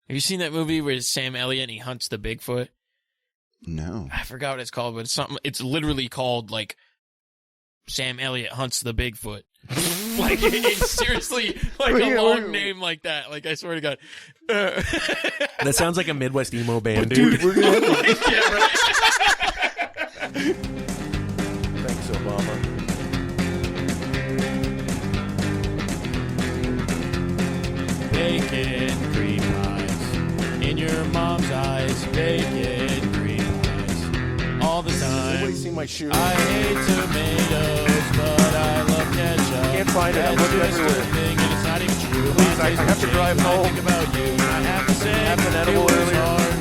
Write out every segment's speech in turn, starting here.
Have you seen that movie where Sam Elliott and he hunts the Bigfoot? No. I forgot what it's called, but it's something. It's literally called like Sam Elliott hunts the Bigfoot. Like it's seriously like a long name like that. Like I swear to God. That sounds like a Midwest emo band, Dude, we're gonna have to... Yeah, right. Thanks, Obama. Bacon cream pies in your mom's eyes. Bacon cream pies all the time. Nobody's seen my shoe. I hate tomatoes, but I love ketchup. Can't find it. I'm looking That's just everywhere. a thing, and it's not even true. Please, I have to drive When I home. think about you, and I have to say Had an edible it was earlier. hard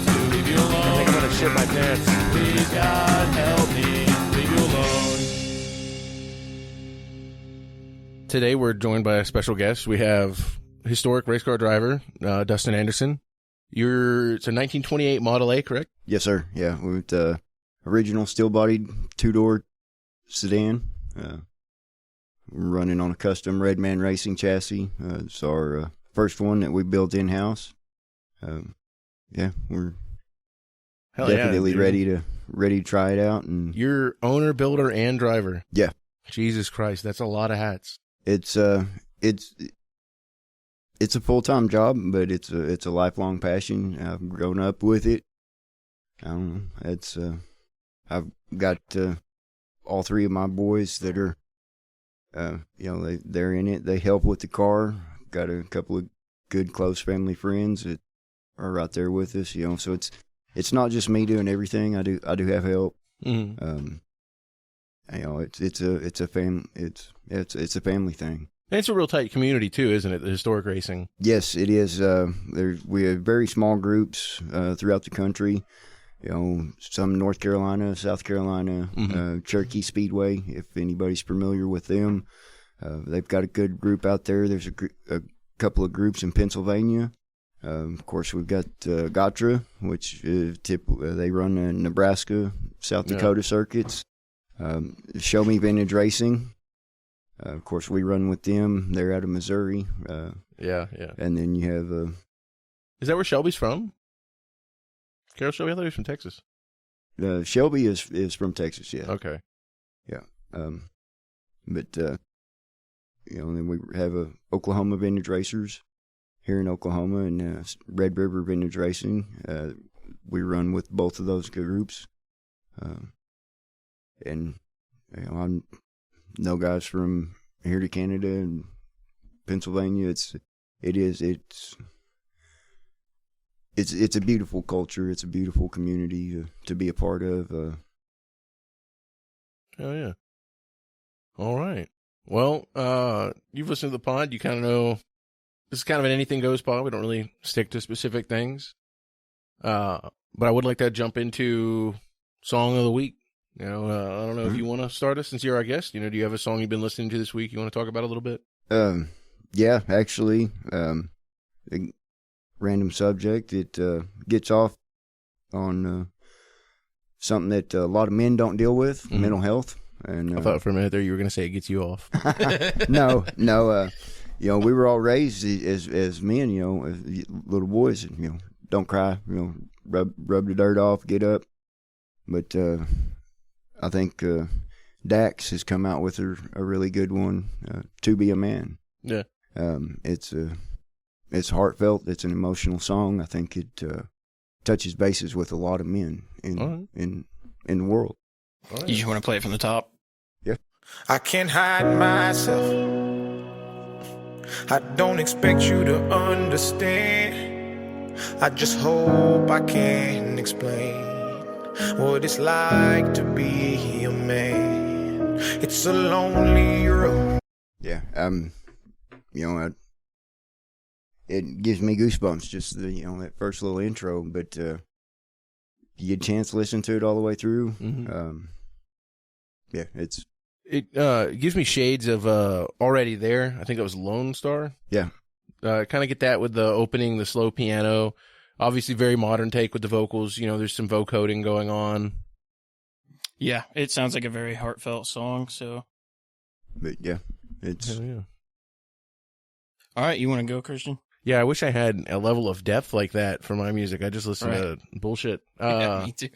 to leave you I think I'm alone. gonna shit my pants. Please, God, help me leave you alone. Today we're joined by a special guest. We have historic race car driver Dustin Andersen. It's a 1928 Model A, correct? Yes, sir. Yeah, we're with the original steel-bodied two-door sedan. We're running on a custom Redman Racing chassis. It's our first one that we built in-house. Yeah, we're Hell definitely yeah, ready to try it out. And You're owner, builder, and driver. Yeah. Jesus Christ, that's a lot of hats. it's a full-time job, but it's a lifelong passion. I've grown up with it. I don't know. It's I've got all three of my boys that are they're in it. They help with the car. Got a couple of good close family friends that are right there with us. So it's not just me doing everything. I do have help. Mm-hmm. It's a family thing. And it's a real tight community too, isn't it? The historic racing. Yes, it is. We have very small groups throughout the country. Some North Carolina, South Carolina, Cherokee Speedway, if anybody's familiar with them. They've got a good group out there. There's a couple of groups in Pennsylvania. Of course, we've got Gatra, which they run in Nebraska, South Dakota circuits. Show Me Vintage Racing. Of course, we run with them. They're out of Missouri. Yeah. And then you have... Is that where Shelby's from? Carol Shelby? I thought he was from Texas. Shelby is from Texas, yeah. Okay. Yeah. But then we have Oklahoma Vintage Racers here in Oklahoma, and Red River Vintage Racing. We run with both of those groups. And I know guys from here to Canada and Pennsylvania. It's a beautiful culture. It's a beautiful community to be a part of. Oh yeah. All right. Well, you've listened to the pod. You kind of know this is kind of an anything goes pod. We don't really stick to specific things. But I would like to jump into song of the week. I don't know if you want to start us since you're our guest. Do you have a song you've been listening to this week you want to talk about a little bit? Yeah, actually, a random subject. It gets off on something that a lot of men don't deal with, mental health. And I thought for a minute there you were going to say it gets you off. No. We were all raised as men, as little boys, don't cry, rub the dirt off, get up. But I think Dax has come out with a really good one, To Be a Man. Yeah. It's heartfelt. It's an emotional song. I think it touches bases with a lot of men in the world. You just want to play it from the top? Yeah. I can't hide myself. I don't expect you to understand. I just hope I can explain what it's like to be a man. It's a lonely road. Yeah. It gives me goosebumps just that first little intro. But you get a chance to listen to it all the way through. Mm-hmm. It gives me shades of Already There. I think that was Lone Star. Yeah. Kind of get that with the opening, the slow piano. Obviously, very modern take with the vocals. There's some vocoding going on. Yeah, it sounds like a very heartfelt song. So, but yeah, it's Hell yeah. All right, you want to go, Christian? Yeah, I wish I had a level of depth like that for my music. I just listen to bullshit. Yeah, me too.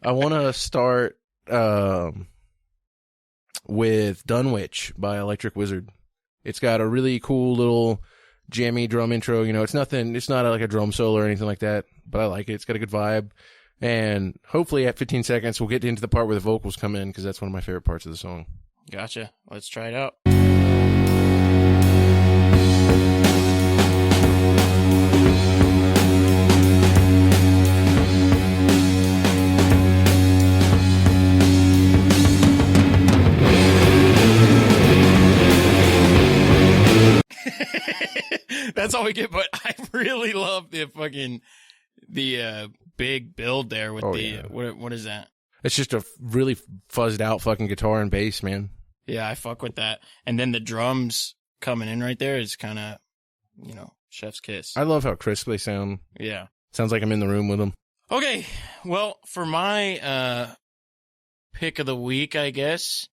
I want to start with Dunwich by Electric Wizard. It's got a really cool little jammy drum intro. You know, it's not like a drum solo or anything like that, but I like it. It's got a good vibe. And hopefully at 15 seconds, we'll get into the part where the vocals come in, because that's one of my favorite parts of the song. Gotcha. Let's try it out. That's all we get, but I really love the big build there with what is that? It's just a really fuzzed out fucking guitar and bass, man. Yeah, I fuck with that. And then the drums coming in right there is kind of, chef's kiss. I love how crisp they sound. Yeah. Sounds like I'm in the room with them. Okay, well, for my pick of the week, I guess,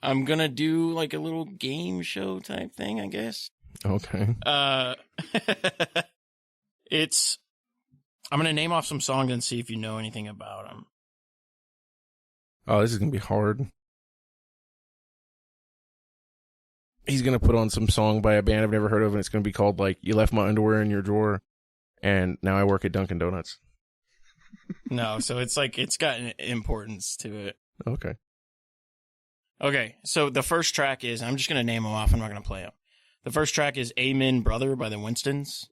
I'm gonna do like a little game show type thing, I guess. Okay. I'm gonna name off some songs and see if you know anything about them. Oh, this is gonna be hard. He's gonna put on some song by a band I've never heard of, and it's gonna be called like "You Left My Underwear in Your Drawer," and now I work at Dunkin' Donuts. No, so it's like it's got an importance to it. Okay. Okay, so the first track is, I'm just gonna name them off. I'm not gonna play them. The first track is "Amen, Brother" by the Winstons.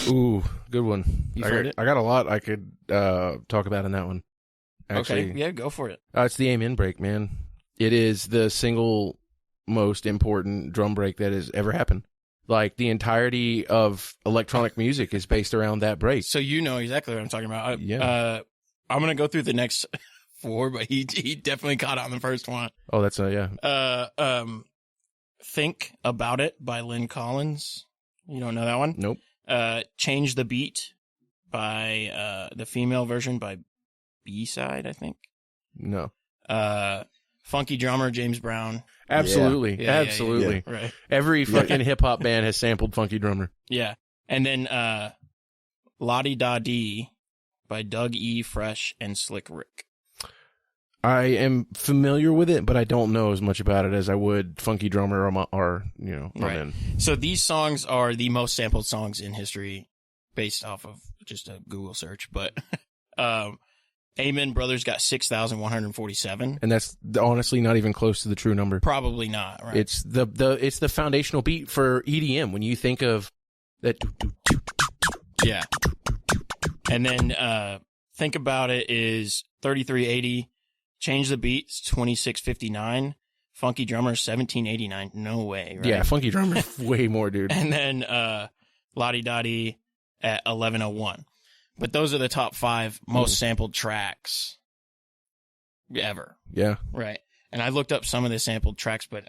Ooh, good one. You've heard it? I got a lot I could talk about in that one. Actually, Okay, yeah, go for it. It's the Amen break, man. It is the single most important drum break that has ever happened. Like, the entirety of electronic music is based around that break. So you know exactly what I'm talking about. Yeah. I'm going to go through the next four, but he definitely caught on the first one. Oh, that's yeah. Think About It by Lynn Collins. You don't know that one? Nope. Change the Beat by the female version by B-Side, I think. No. Funky Drummer, James Brown. Absolutely. Yeah, Absolutely. yeah. Right. Every fucking hip-hop band has sampled Funky Drummer. Yeah. And then Lottie Da Dee by Doug E. Fresh and Slick Rick. I am familiar with it, but I don't know as much about it as I would Funky Drummer or my Right. men. So these songs are the most sampled songs in history based off of just a Google search. But Amen Brothers got 6,147. And that's honestly not even close to the true number. Probably not, right? It's the foundational beat for EDM. When you think of that. Yeah. And then Think About It is 3380. Change the Beats 2659. Funky Drummer 1789. No way, right? Yeah, Funky Drummer way more, dude. And then Lottie Dottie at 1101. But those are the top 5 most sampled tracks ever. Yeah. Right. And I looked up some of the sampled tracks, but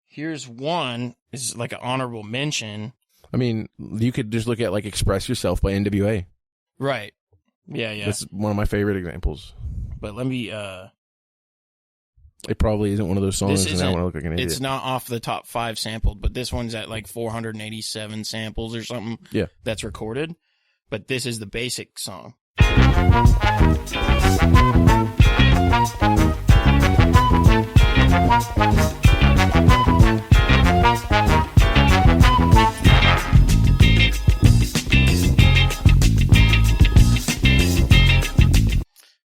here's one. This is like an honorable mention. I mean, you could just look at like Express Yourself by NWA. Right. Yeah, yeah. That's one of my favorite examples. But let me It probably isn't one of those songs, this and I want to look like an idiot. It's not off the top 5 sampled, but this one's at like 487 samples or something. Yeah. That's recorded. But this is the basic song.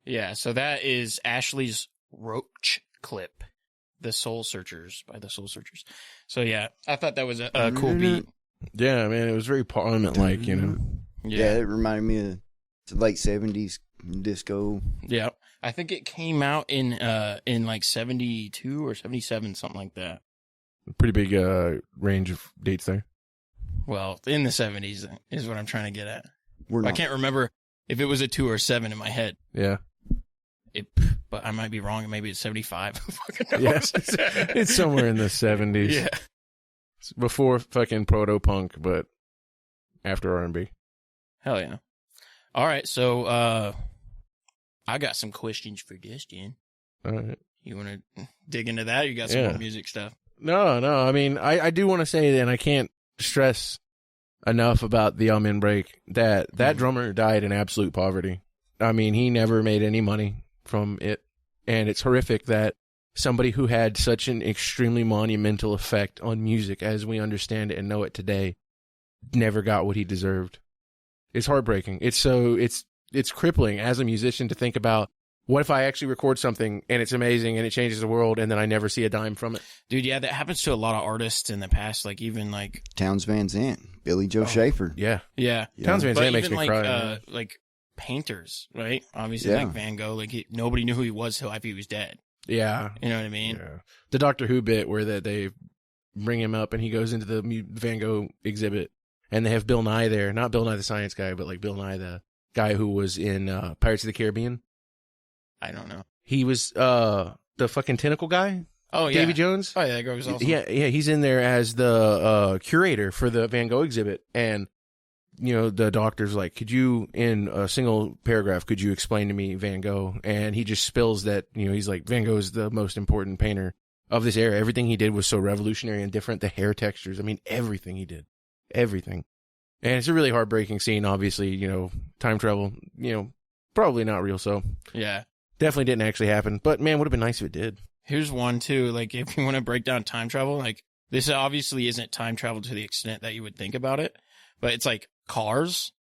Yeah, so that is Ashley's Roach clip, The Soul Searchers by The Soul Searchers. So yeah, I thought that was a cool beat. Yeah, man, it was very Parliament-like, you know. Yeah, it reminded me of the late 70s disco. Yeah, I think it came out in like 72 or 77, something like that. Pretty big range of dates there. Well, in the 70s is what I'm trying to get at. We're I not, can't remember if it was a 2 or 7 in my head. Yeah. But I might be wrong. Maybe it's 75. Yeah. It's somewhere in the 70s. Yeah. It's before fucking proto-punk, but after R&B. Hell yeah. All right, so I got some questions for Dustin. All right. You want to dig into that? You got some more music stuff. No. I mean, I do want to say, and I can't stress enough about the Amen Break, that drummer died in absolute poverty. I mean, he never made any money from it. And it's horrific that somebody who had such an extremely monumental effect on music as we understand it and know it today never got what he deserved. It's heartbreaking. It's crippling as a musician to think about, what if I actually record something and it's amazing and it changes the world and then I never see a dime from it? Dude, yeah, that happens to a lot of artists in the past, like even like Townes Van Zandt, Billy Joe Schaefer. Yeah. Townes Van Zandt makes me cry. Like painters, right? Obviously, like Van Gogh, like nobody knew who he was till after he was dead. Yeah. You know what I mean? Yeah. The Doctor Who bit where they bring him up and he goes into the Van Gogh exhibit and they have Bill Nye there. Not Bill Nye the Science Guy, but like Bill Nye, the guy who was in Pirates of the Caribbean. I don't know. He was the fucking tentacle guy. Oh, yeah. Davy Jones. Oh, yeah, that guy was awesome. Yeah, he's in there as the curator for the Van Gogh exhibit. And, the doctor's like, could you, in a single paragraph, could you explain to me Van Gogh? And he just spills that, he's like, Van Gogh is the most important painter of this era. Everything he did was so revolutionary and different. The hair textures, I mean, everything he did. Everything. And it's a really heartbreaking scene, obviously, time travel, probably not real, so. Yeah. Definitely didn't actually happen, but man, would have been nice if it did. Here's one too, like if you want to break down time travel, like this obviously isn't time travel to the extent that you would think about it, but it's like cars,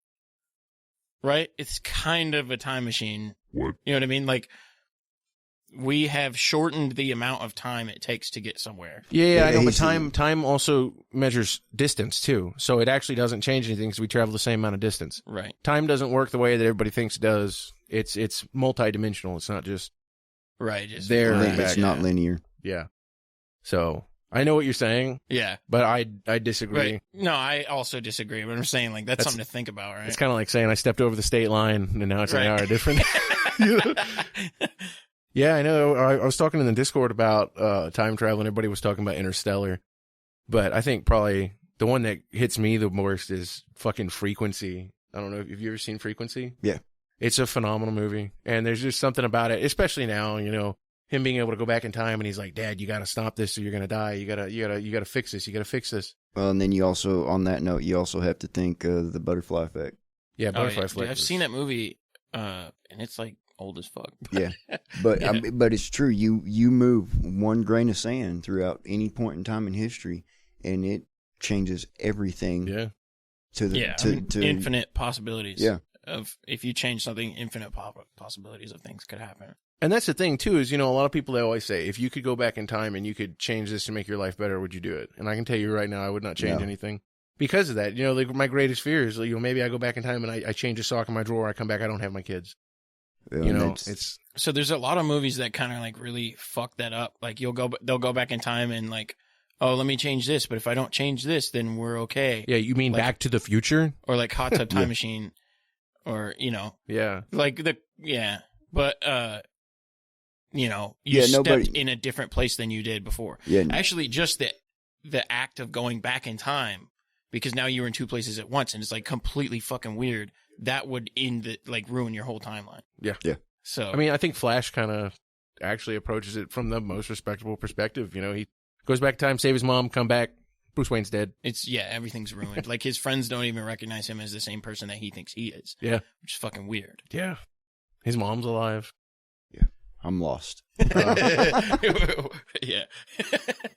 right? It's kind of a time machine. What? You know what I mean? Like we have shortened the amount of time it takes to get somewhere. Yeah, I know, but time also measures distance too. So it actually doesn't change anything because we travel the same amount of distance. Right. Time doesn't work the way that everybody thinks it does. It's multidimensional. It's not just just there. It's not linear. Yeah. So I know what you're saying. Yeah. But I disagree. Right. No, I also disagree. But I'm saying like that's something to think about, right? It's kind of like saying I stepped over the state line and now it's an hour different. Yeah, I know. I was talking in the Discord about time travel, and everybody was talking about Interstellar. But I think probably the one that hits me the most is fucking Frequency. I don't know. Have you ever seen Frequency? Yeah. It's a phenomenal movie. And there's just something about it, especially now, him being able to go back in time and he's like, Dad, you got to stop this or you're going to die. You got to fix this. You got to fix this. Well, and then you also, on that note, you also have to think the butterfly effect. Yeah, butterfly effect. Dude, I've seen that movie, and it's like old as fuck. Yeah, but but it's true. You move one grain of sand throughout any point in time in history, and it changes everything. Yeah. To infinite possibilities. Yeah. Of if you change something, infinite possibilities of things could happen. And that's the thing too, is a lot of people, they always say, if you could go back in time and you could change this to make your life better, would you do it? And I can tell you right now, I would not change anything. Because of that, like my greatest fear is, maybe I go back in time and I change a sock in my drawer, I come back, I don't have my kids. It's so there's a lot of movies that kind of like really fuck that up. Like they'll go back in time and like, oh, let me change this, but if I don't change this, then we're okay. Yeah, you mean like, Back to the Future? Or like Hot Tub Time Machine, or yeah, like but you stepped in a different place than you did before. Yeah, actually, just the act of going back in time, because now you're in two places at once, and it's like completely fucking weird. That would ruin your whole timeline. Yeah. So I mean, I think Flash kind of actually approaches it from the most respectable perspective. He goes back in time, save his mom, come back, Bruce Wayne's dead. Everything's ruined. Like his friends don't even recognize him as the same person that he thinks he is. Yeah, which is fucking weird. Yeah, his mom's alive. Yeah, I'm lost. Yeah,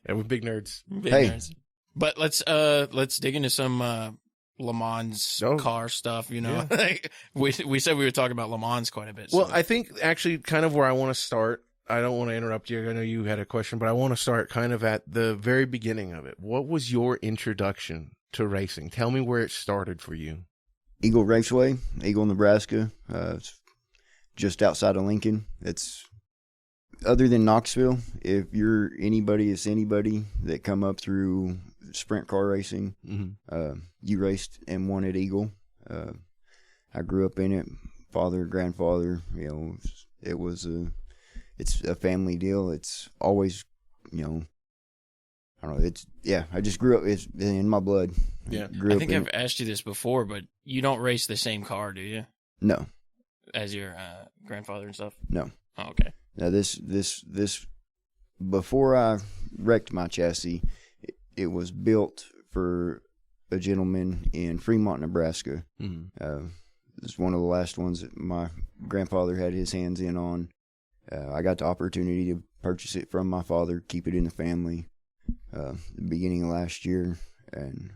we're big nerds. Big nerds. But let's dig into some Le Mans car stuff, Like, we said we were talking about Le Mans quite a bit. Well, I think actually kind of where I want to start, I don't want to interrupt you. I know you had a question, but I want to start kind of at the very beginning of it. What was your introduction to racing? Tell me where it started for you. Eagle Raceway, Eagle, Nebraska. It's just outside of Lincoln. It's other than Knoxville. If you're anybody, it's anybody that come up through sprint car racing. Mm-hmm. You raced and won at Eagle. I grew up in it. Father, grandfather. It's a family deal. It's always, I don't know. I just grew up. It's in my blood. Yeah. I think I've asked you this before, but you don't race the same car, do you? No. As your grandfather and stuff? No. Oh, okay. Now this before I wrecked my chassis, it was built for a gentleman in Fremont, Nebraska. Mm-hmm. It's one of the last ones that my grandfather had his hands in on. I got the opportunity to purchase it from my father, keep it in the family, the beginning of last year, and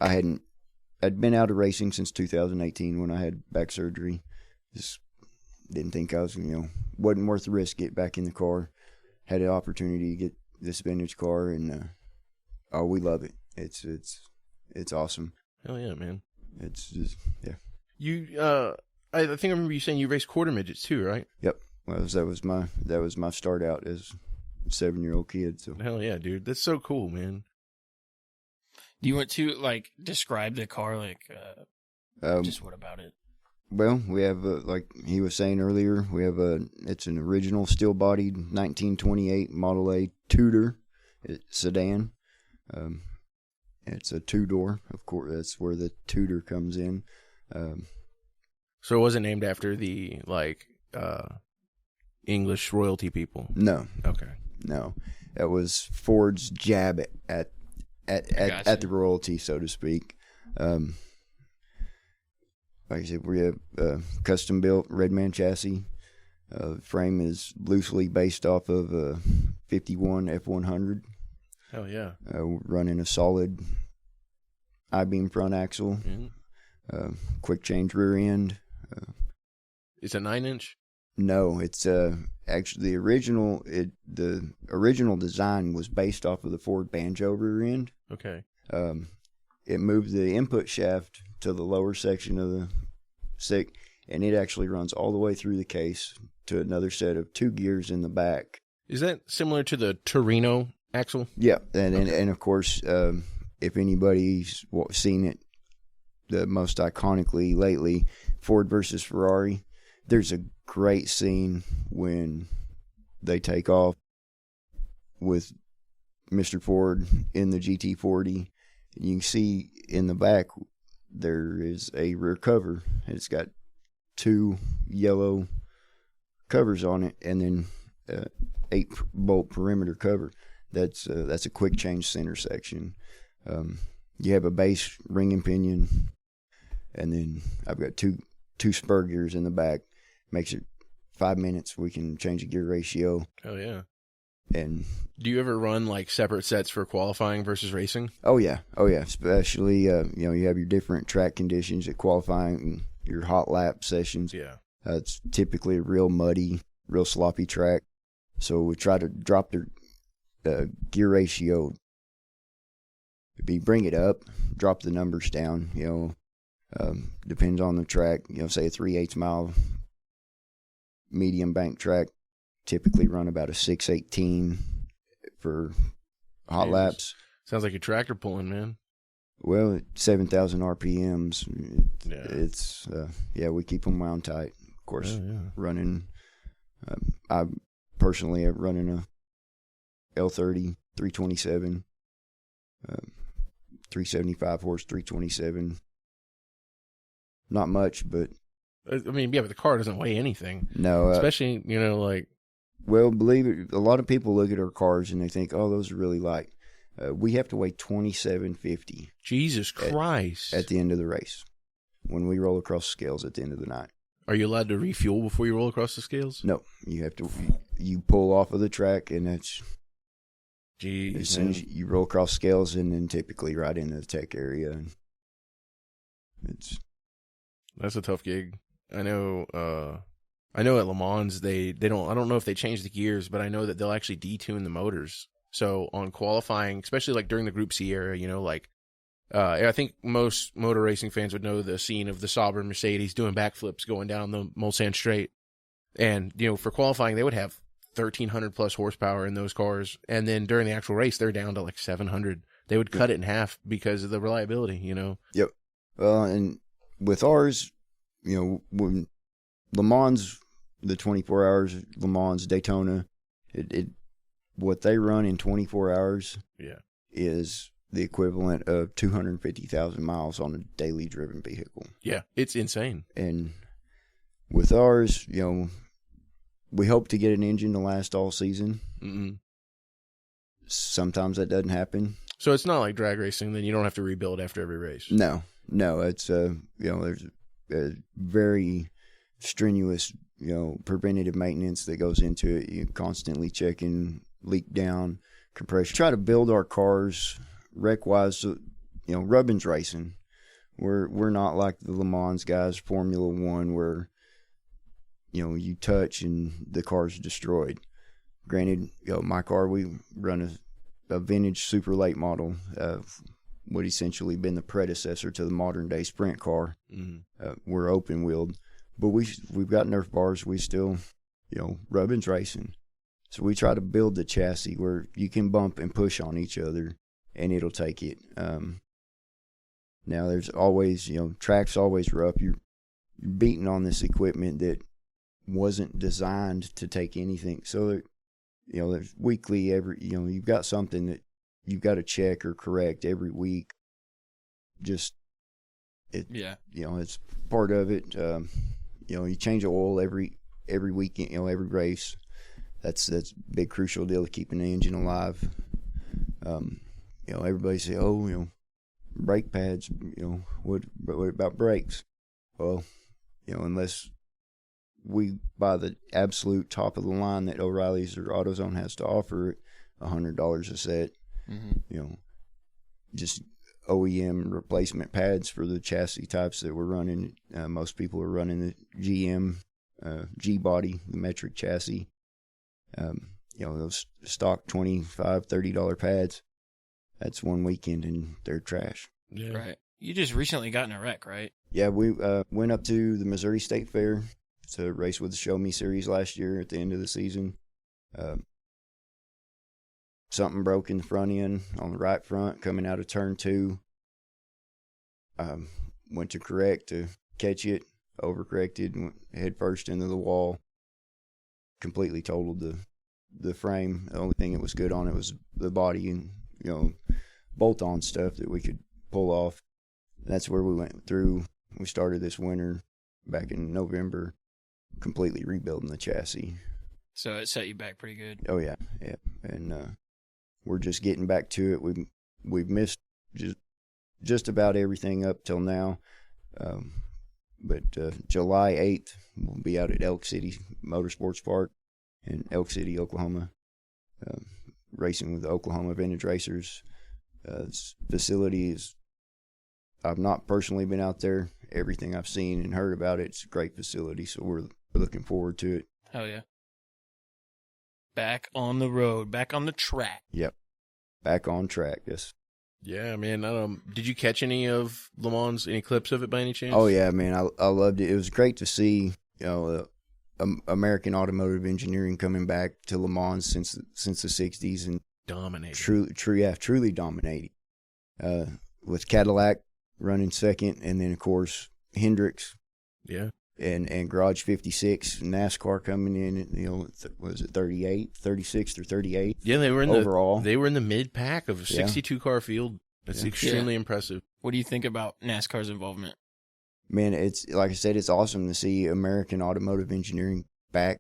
I'd been out of racing since 2018 when I had back surgery. Just didn't think I was, wasn't worth the risk. Get back in the car, had the opportunity to get this vintage car, and we love it. It's awesome. Hell yeah, man! It's just You, I think I remember you saying you raced quarter midgets too, right? Yep. Well, that was my start out as a 7-year-old kid. So hell yeah, dude! That's so cool, man. Do you want to describe the car? Just what about it? Well, we have like he was saying earlier, it's an original steel-bodied 1928 Model A Tudor sedan. It's a two-door, of course. That's where the Tudor comes in. So it wasn't named after the English royalty people. No. Okay. No, that was Ford's jab at the royalty, so to speak. Like I said, we have a custom built Redman chassis. Frame is loosely based off of a 51 F100. Hell yeah. Running a solid I-beam front axle, quick change rear end. It's a 9-inch? No, it's actually the original design was based off of the Ford Banjo rear end. Okay. It moved the input shaft to the lower section of the stick, and it actually runs all the way through the case to another set of 2 gears in the back. Is that similar to the Torino axle? Yeah, and of course, if anybody's seen it, the most iconically lately, Ford versus Ferrari, there's a great scene when they take off with Mr. Ford in the GT40. You can see in the back there is a rear cover. It's got 2 yellow covers on it, and then 8-bolt perimeter cover. That's a quick change center section. You have a base ring and pinion, and then I've got two spur gears in the back. Makes it 5 minutes. We can change the gear ratio. Oh yeah. And do you ever run separate sets for qualifying versus racing? Oh yeah. Especially you have your different track conditions at qualifying, your hot lap sessions. Yeah. It's typically a real muddy, real sloppy track. So we try to drop the gear ratio. Bring it up, drop the numbers down. Depends on the track. Say a 3/8 mile medium bank track, typically run about a 6:18 for hot laps. Sounds like a tractor pulling, man. Well, 7,000 RPMs. Yeah. It's we keep them wound tight. Of course, running. I personally am running a L30 327, 375 horse 327. Not much, but I mean, yeah, but the car doesn't weigh anything. No, especially Well, believe it, a lot of people look at our cars and they think, "Oh, those are really light." We have to weigh 2750. Jesus Christ! At the end of the race, when we roll across the scales at the end of the night. Are you allowed to refuel before you roll across the scales? No, you have to. You pull off of the track, and that's. Jeez, as soon as you roll across scales, and then typically right into the tech area, and that's a tough gig. I know at Le Mans they don't. I don't know if they change the gears, but I know that they'll actually detune the motors. So on qualifying, especially during the Group C era, I think most motor racing fans would know the scene of the Sauber Mercedes doing backflips going down the Mulsanne Straight. And, for qualifying, they would have 1,300 plus horsepower in those cars. And then during the actual race, they're down to 700. They would cut it in half because of the reliability, Yep. And with ours, when Le Mans, the 24 hours, Le Mans, Daytona, what they run in 24 hours is the equivalent of 250,000 miles on a daily driven vehicle. Yeah, it's insane. And with ours, we hope to get an engine to last all season. Mm-hmm. Sometimes that doesn't happen. So it's not like drag racing, then you don't have to rebuild after every race. No, it's there's a very strenuous preventative maintenance that goes into it. You constantly checking leak down, compression. Try to build our cars wreck wise. Rubbin's racing. We're not like the Le Mans guys, Formula One, where you touch and the car's destroyed. Granted, my car, we run a vintage super late model of what essentially been the predecessor to the modern day sprint car. Mm-hmm. We're open wheeled, but we've got Nerf bars. We still, Rubbin's racing. So we try to build the chassis where you can bump and push on each other and it'll take it. Now there's always, track's always rough. You're beating on this equipment that wasn't designed to take anything. So there's weekly you've got something that you've got to check or correct every week. It's part of it. You change the oil every weekend, every race. That's a big crucial deal to keeping the engine alive. Everybody say, brake pads, what about brakes? Well, unless we buy the absolute top of the line that O'Reilly's or AutoZone has to offer at $100 a set. Mm-hmm. Just OEM replacement pads for the chassis types that we're running. Most people are running the GM G body, the metric chassis. Those stock $25, $30 pads. That's one weekend and they're trash. Yeah. Right. You just recently got in a wreck, right? Yeah, we went up to the Missouri State Fair to race with the Show Me Series last year at the end of the season. Something broke in the front end on the right front coming out of turn 2. Went to correct to catch it, overcorrected, and went head first into the wall. Completely totaled the frame. The only thing that was good on it was the body and bolt-on stuff that we could pull off. That's where we went through. We started this winter back in November, completely rebuilding the chassis. So it set you back pretty good. Oh yeah, and we're just getting back to it. We've missed just about everything up till now, but July 8th we'll be out at Elk City Motorsports Park in Elk City, Oklahoma, racing with the Oklahoma Vintage Racers. This facility is, I've not personally been out there. Everything I've seen and heard about it's a great facility, so we're looking forward to it. Hell yeah. Back on the road, back on the track. Yep. Back on track, yes. Yeah, man. Did you catch any of Le Mans, any clips of it by any chance? Oh, yeah, man. I loved it. It was great to see, American automotive engineering coming back to Le Mans since the 60s and dominating. Truly dominating. With Cadillac running second, and then, of course, Hendricks. Yeah. And Garage 56, NASCAR coming in, was it 36th or 38th? Yeah, they were in overall. They were in the mid pack of a 62 car field. That's extremely impressive. What do you think about NASCAR's involvement? Man, it's like I said, it's awesome to see American automotive engineering back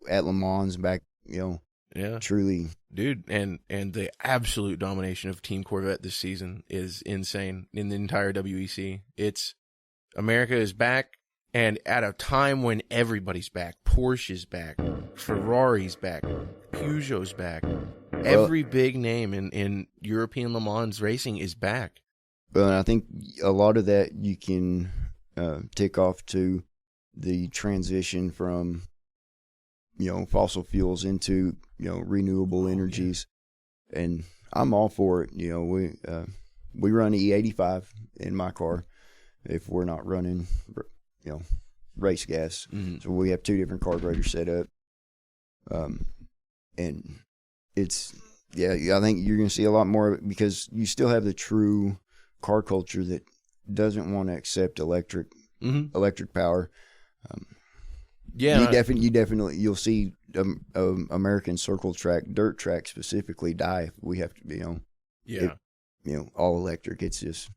at Le Mans, Yeah, truly, dude, and the absolute domination of Team Corvette this season is insane in the entire WEC. America is back. And at a time when everybody's back, Porsche's back, Ferrari's back, Peugeot's back, every big name in European Le Mans racing is back. Well, and I think a lot of that you can tick off to the transition from, fossil fuels into, renewable energies. And I'm all for it. We run E85 in my car if we're not running race gas. Mm-hmm. So we have 2 different carburetors set up. And it's, I think you're going to see a lot more of it because you still have the true car culture that doesn't want to accept electric power. You'll see American circle track, dirt track specifically die if we have to be on. Yeah. All electric. It's just,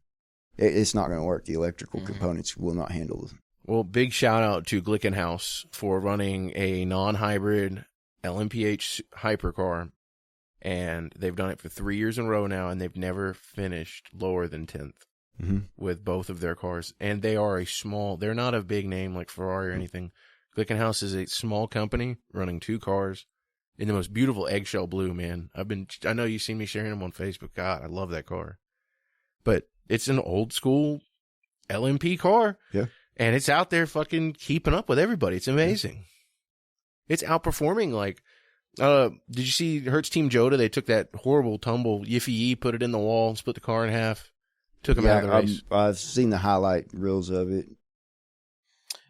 it's not going to work. The electrical components will not handle Well, big shout out to Glickenhaus for running a non-hybrid LMPH hypercar, and they've done it for 3 years in a row now, and they've never finished lower than 10th with both of their cars. And they are they're not a big name like Ferrari or anything. Glickenhaus is a small company running 2 cars in the most beautiful eggshell blue, man. I know you've seen me sharing them on Facebook. God, I love that car. But it's an old school LMP car. Yeah. And it's out there fucking keeping up with everybody. It's amazing. It's outperforming, like, did you see Hertz Team Joda? They took that horrible tumble, Yiffy put it in the wall, split the car in half, took him out of the race. I've seen the highlight reels of it.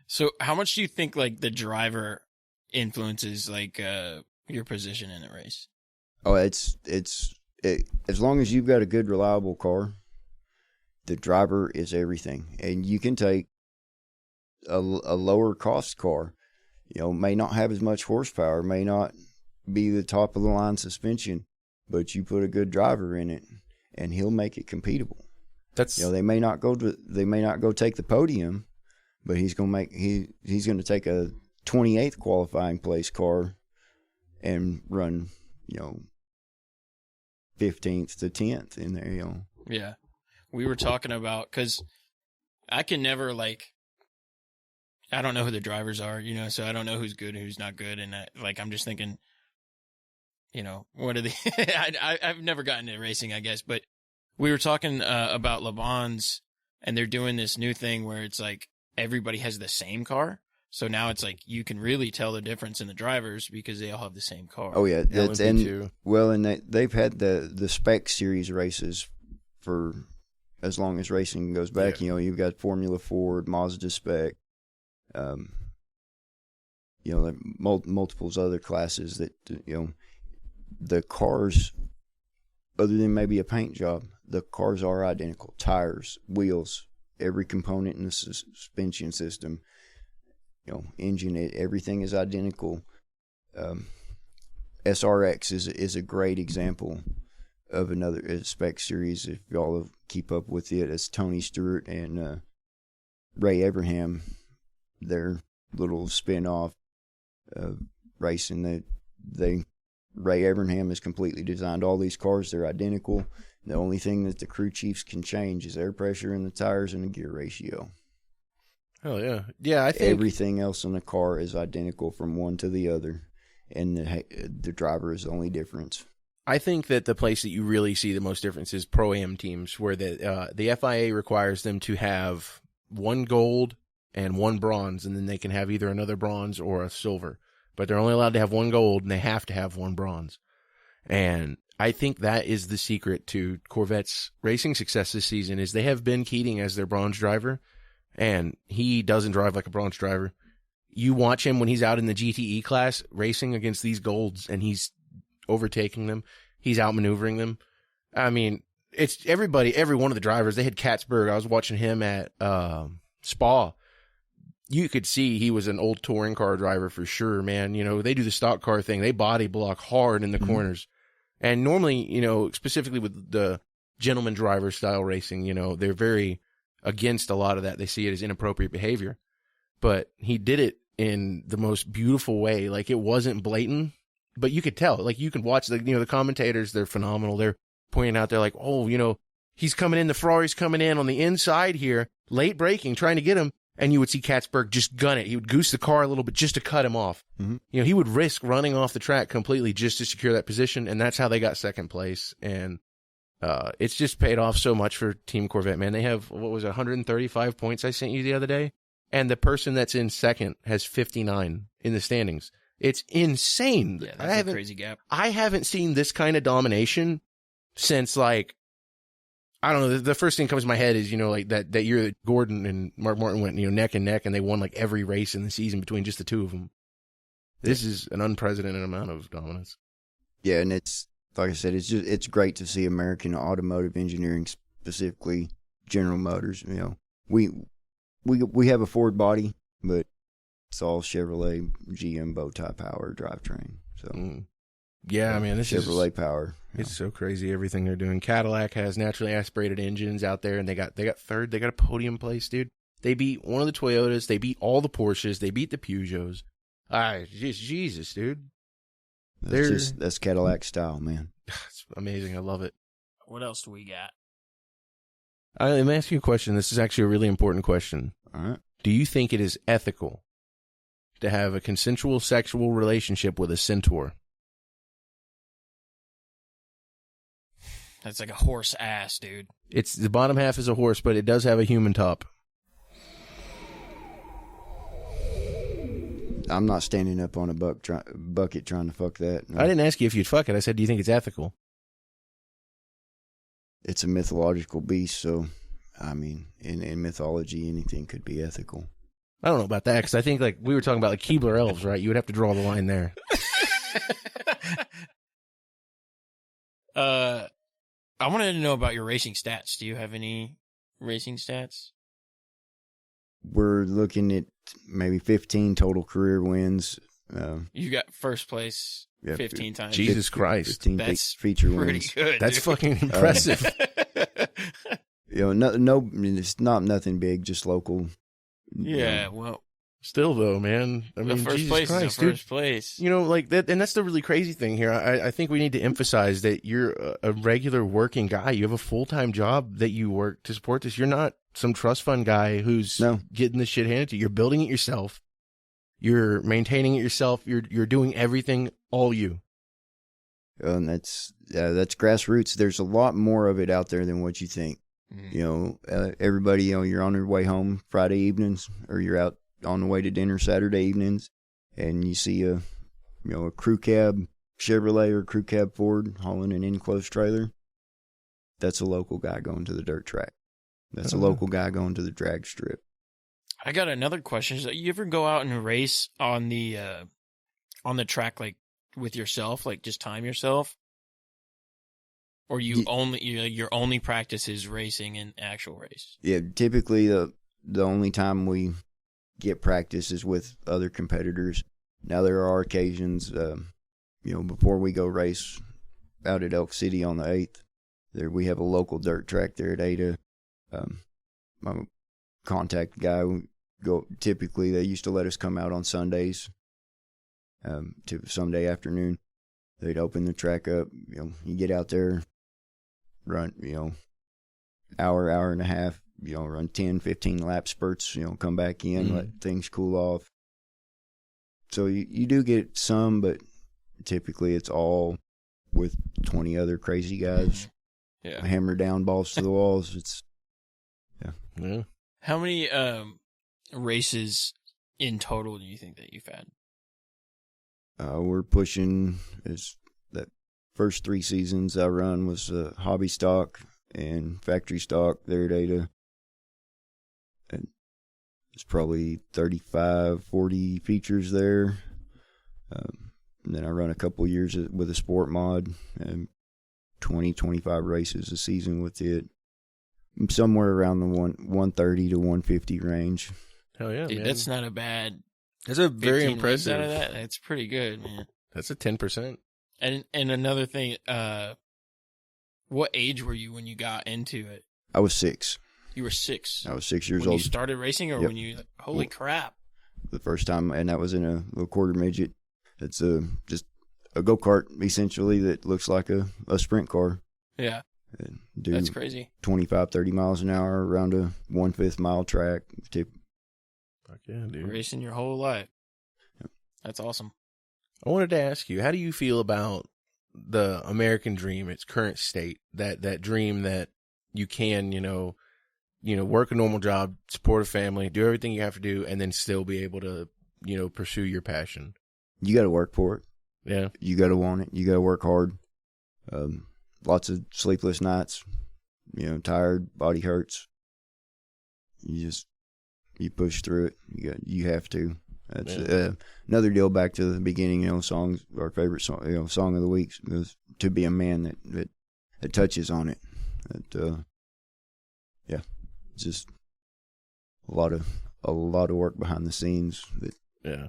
So how much do you think, like, the driver influences, like, your position in a race? Oh, it's as long as you've got a good, reliable car, the driver is everything. And you can take a lower cost car, may not have as much horsepower, may not be the top of the line suspension, but you put a good driver in it and he'll make it competitive. They may not go take the podium, but he's going to take a 28th qualifying place car and run 15th to 10th in there. Yeah, we were talking about, because I can never, like, I don't know who the drivers are, so I don't know who's good and who's not good. And I'm just thinking, what are they? I've never gotten into racing, I guess, but we were talking about Le Mans, and they're doing this new thing where it's like everybody has the same car. So now it's like you can really tell the difference in the drivers because they all have the same car. Oh yeah, they've had the spec series races for as long as racing goes back. Yeah. You've got Formula Ford, Mazda spec. Multiples other classes that, the cars, other than maybe a paint job, the cars are identical. Tires, wheels, every component in the suspension system, engine, everything is identical. SRX is a great example of another spec series. If y'all keep up with it, it's Tony Stewart and Ray Abraham. Their little spin-off racing that Ray Abraham has completely designed all these cars. They're identical. The only thing that the crew chiefs can change is air pressure in the tires and the gear ratio. Oh yeah, yeah. I think everything else in the car is identical from one to the other, and the driver is the only difference. I think that the place that you really see the most difference is Pro-Am teams, where the FIA requires them to have 1 gold and 1 bronze, and then they can have either another bronze or a silver. But they're only allowed to have 1 gold, and they have to have 1 bronze. And I think that is the secret to Corvette's racing success this season, is they have Ben Keating as their bronze driver, and he doesn't drive like a bronze driver. You watch him when he's out in the GTE class racing against these golds, and he's overtaking them. He's outmaneuvering them. I mean, it's every one of the drivers. They had Katzberg. I was watching him at Spa. You could see he was an old touring car driver for sure, man. They do the stock car thing. They body block hard in the corners. And normally, specifically with the gentleman driver style racing, they're very against a lot of that. They see it as inappropriate behavior. But he did it in the most beautiful way. Like, it wasn't blatant, but you could tell. Like, you can watch the commentators, they're phenomenal. They're pointing out, they're like, oh, he's coming in, the Ferrari's coming in on the inside here, late braking, trying to get him. And you would see Katzberg just gun it. He would goose the car a little bit just to cut him off. Mm-hmm. He would risk running off the track completely just to secure that position, and that's how they got second place. And it's just paid off so much for Team Corvette, man. They have, 135 points I sent you the other day? And the person that's in second has 59 in the standings. It's insane. Yeah, that's a crazy gap. I haven't seen this kind of domination since, like, I don't know. The first thing that comes to my head is, like that year that Gordon and Mark Martin went, neck and neck, and they won like every race in the season between just the two of them. This is an unprecedented amount of dominance. Yeah, and it's, like I said, it's great to see American automotive engineering, specifically General Motors. We have a Ford body, but it's all Chevrolet, GM, bow tie power drivetrain. So. Yeah, I mean, this is Chevrolet power. It's so crazy everything they're doing. Cadillac has naturally aspirated engines out there, and they got third. They got a podium place, dude. They beat one of the Toyotas. They beat all the Porsches. They beat the Peugeots. Just Jesus, dude. That's Cadillac style, man. It's amazing. I love it. What else do we got? Let me ask you a question. This is actually a really important question. All right. Do you think it is ethical to have a consensual sexual relationship with a centaur? That's like a horse ass, dude. It's the bottom half is a horse, but it does have a human top. I'm not standing up on a bucket trying to fuck that. No. I didn't ask you if you'd fuck it. I said, do you think it's ethical? It's a mythological beast, so, I mean, in mythology, anything could be ethical. I don't know about that, because I think, like, we were talking about, like, Keebler elves, right? You would have to draw the line there. I wanted to know about your racing stats. Do you have any racing stats? We're looking at maybe 15 total career wins. You got first place 15 times. Jesus Christ. 15 That's feature pretty wins. good. That's dude. fucking impressive. No, it's not nothing big, just local. Yeah, well, Still, though, man. I the mean, first Jesus place Christ, is the dude. first place. You know, like that, and that's the really crazy thing here. I think we need to emphasize that you're a regular working guy. You have a full-time job that you work to support this. You're not some trust fund guy who's getting this shit handed to you. You're building it yourself. You're maintaining it yourself. You're doing everything all you. And that's grassroots. There's a lot more of it out there than what you think. Everybody, you're on your way home Friday evenings, or you're out on the way to dinner Saturday evenings, and you see a crew cab Chevrolet or crew cab Ford hauling an enclosed trailer. That's a local guy going to the dirt track. That's a local guy going to the drag strip. I got another question. So you ever go out and race on the track, like with yourself, like just time yourself? Or your only practice is racing and actual race? Yeah, typically the only time we get practice is with other competitors. Now there are occasions, before we go race out at Elk City on the 8th, we have a local dirt track there at Ada. My contact guy, typically they used to let us come out on Sundays, to Sunday afternoon. They'd open the track up, you get out there, run, hour and a half, run 10, 15 lap spurts, come back in, let things cool off. So you do get some, but typically it's all with 20 other crazy guys. Yeah. Hammer down balls to the walls. Yeah. How many races in total do you think that you've had? We're pushing, that first 3 seasons I run was hobby stock and factory stock there at Ada. And it's probably 35, 40 features there. And then I run a couple years with a sport mod, and 20, 25 races a season with it. I'm somewhere around the 130 to 150 range. Hell yeah, Dude, man. that's not a bad. That's a very 15 impressive. Out of that. That's pretty good, man. That's a 10%. And another thing, what age were you when you got into it? I was 6. You were 6. I was 6 years when old. You started racing, or Yep. when you? Holy crap! The first time, and that was in a little quarter midget. It's just a go-kart essentially that looks like a sprint car. Yeah, And that's crazy. 25, 30 miles an hour around a 1/5 mile track. Fuck yeah, dude. Racing your whole life. Yep. That's awesome. I wanted to ask you, how do you feel about the American dream, its current state? That dream that you can, work a normal job, support a family, do everything you have to do, and then still be able to, pursue your passion. You got to work for it. Yeah. You got to want it. You got to work hard. Lots of sleepless nights. Tired, body hurts. You push through it. You have to. That's another deal. Back to the beginning. Songs. Our favorite song. Song of the week is "To Be a Man." That touches on it. It's just a lot of work behind the scenes. Yeah,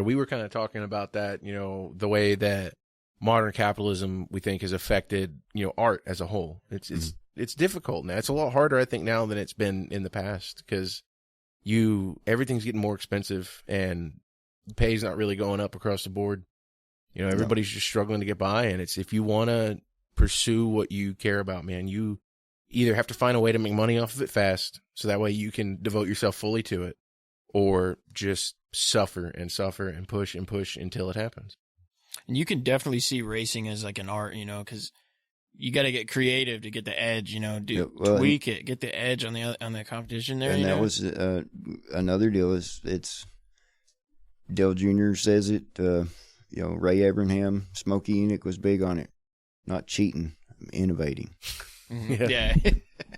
we were kind of talking about that, the way that modern capitalism, we think, has affected, art as a whole. It's difficult now. It's a lot harder, I think, now than it's been in the past, because everything's getting more expensive and pay's not really going up across the board. You know, everybody's just struggling to get by, and it's, if you want to pursue what you care about, man, you either have to find a way to make money off of it fast, so that way you can devote yourself fully to it, or just suffer and push until it happens. And you can definitely see racing as like an art, you know, because you got to get creative to get the edge, you know, tweak it, get the edge on the competition there. And that was another deal. It's Dale Jr. says it. You know, Ray Abraham, Smokey Yunick was big on it. Not cheating, innovating. Yeah.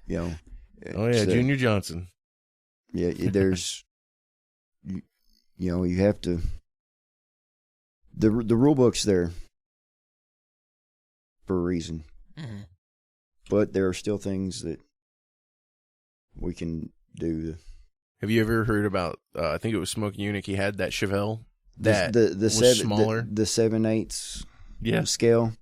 You know. Oh yeah, Junior Johnson. Yeah, there's. You know, you have to. The rule book's there for a reason, but there are still things that we can do. Have you ever heard about? I think it was Smokey Yunick. He had that Chevelle that the was smaller, the 7/8 scale.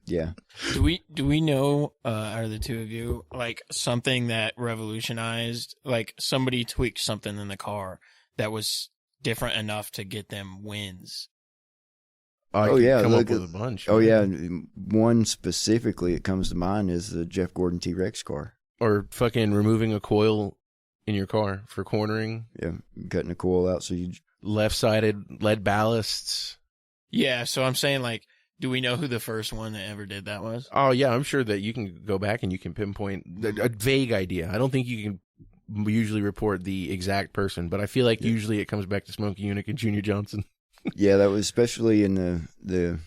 Yeah. Do we know out of the two of you, like, something that revolutionized, like somebody tweaked something in the car that was different enough to get them wins? Come up with a bunch. Oh yeah, one specifically that comes to mind is the Jeff Gordon T-Rex car. Or fucking removing a coil in your car for cornering. Yeah, cutting a coil out so you left-sided lead ballasts. Yeah, so I'm saying, like, do we know who the first one that ever did that was? Oh yeah, I'm sure that you can go back and you can pinpoint a vague idea. I don't think you can usually report the exact person, but I feel like usually it comes back to Smokey Yunick and Junior Johnson. Yeah, that was especially in the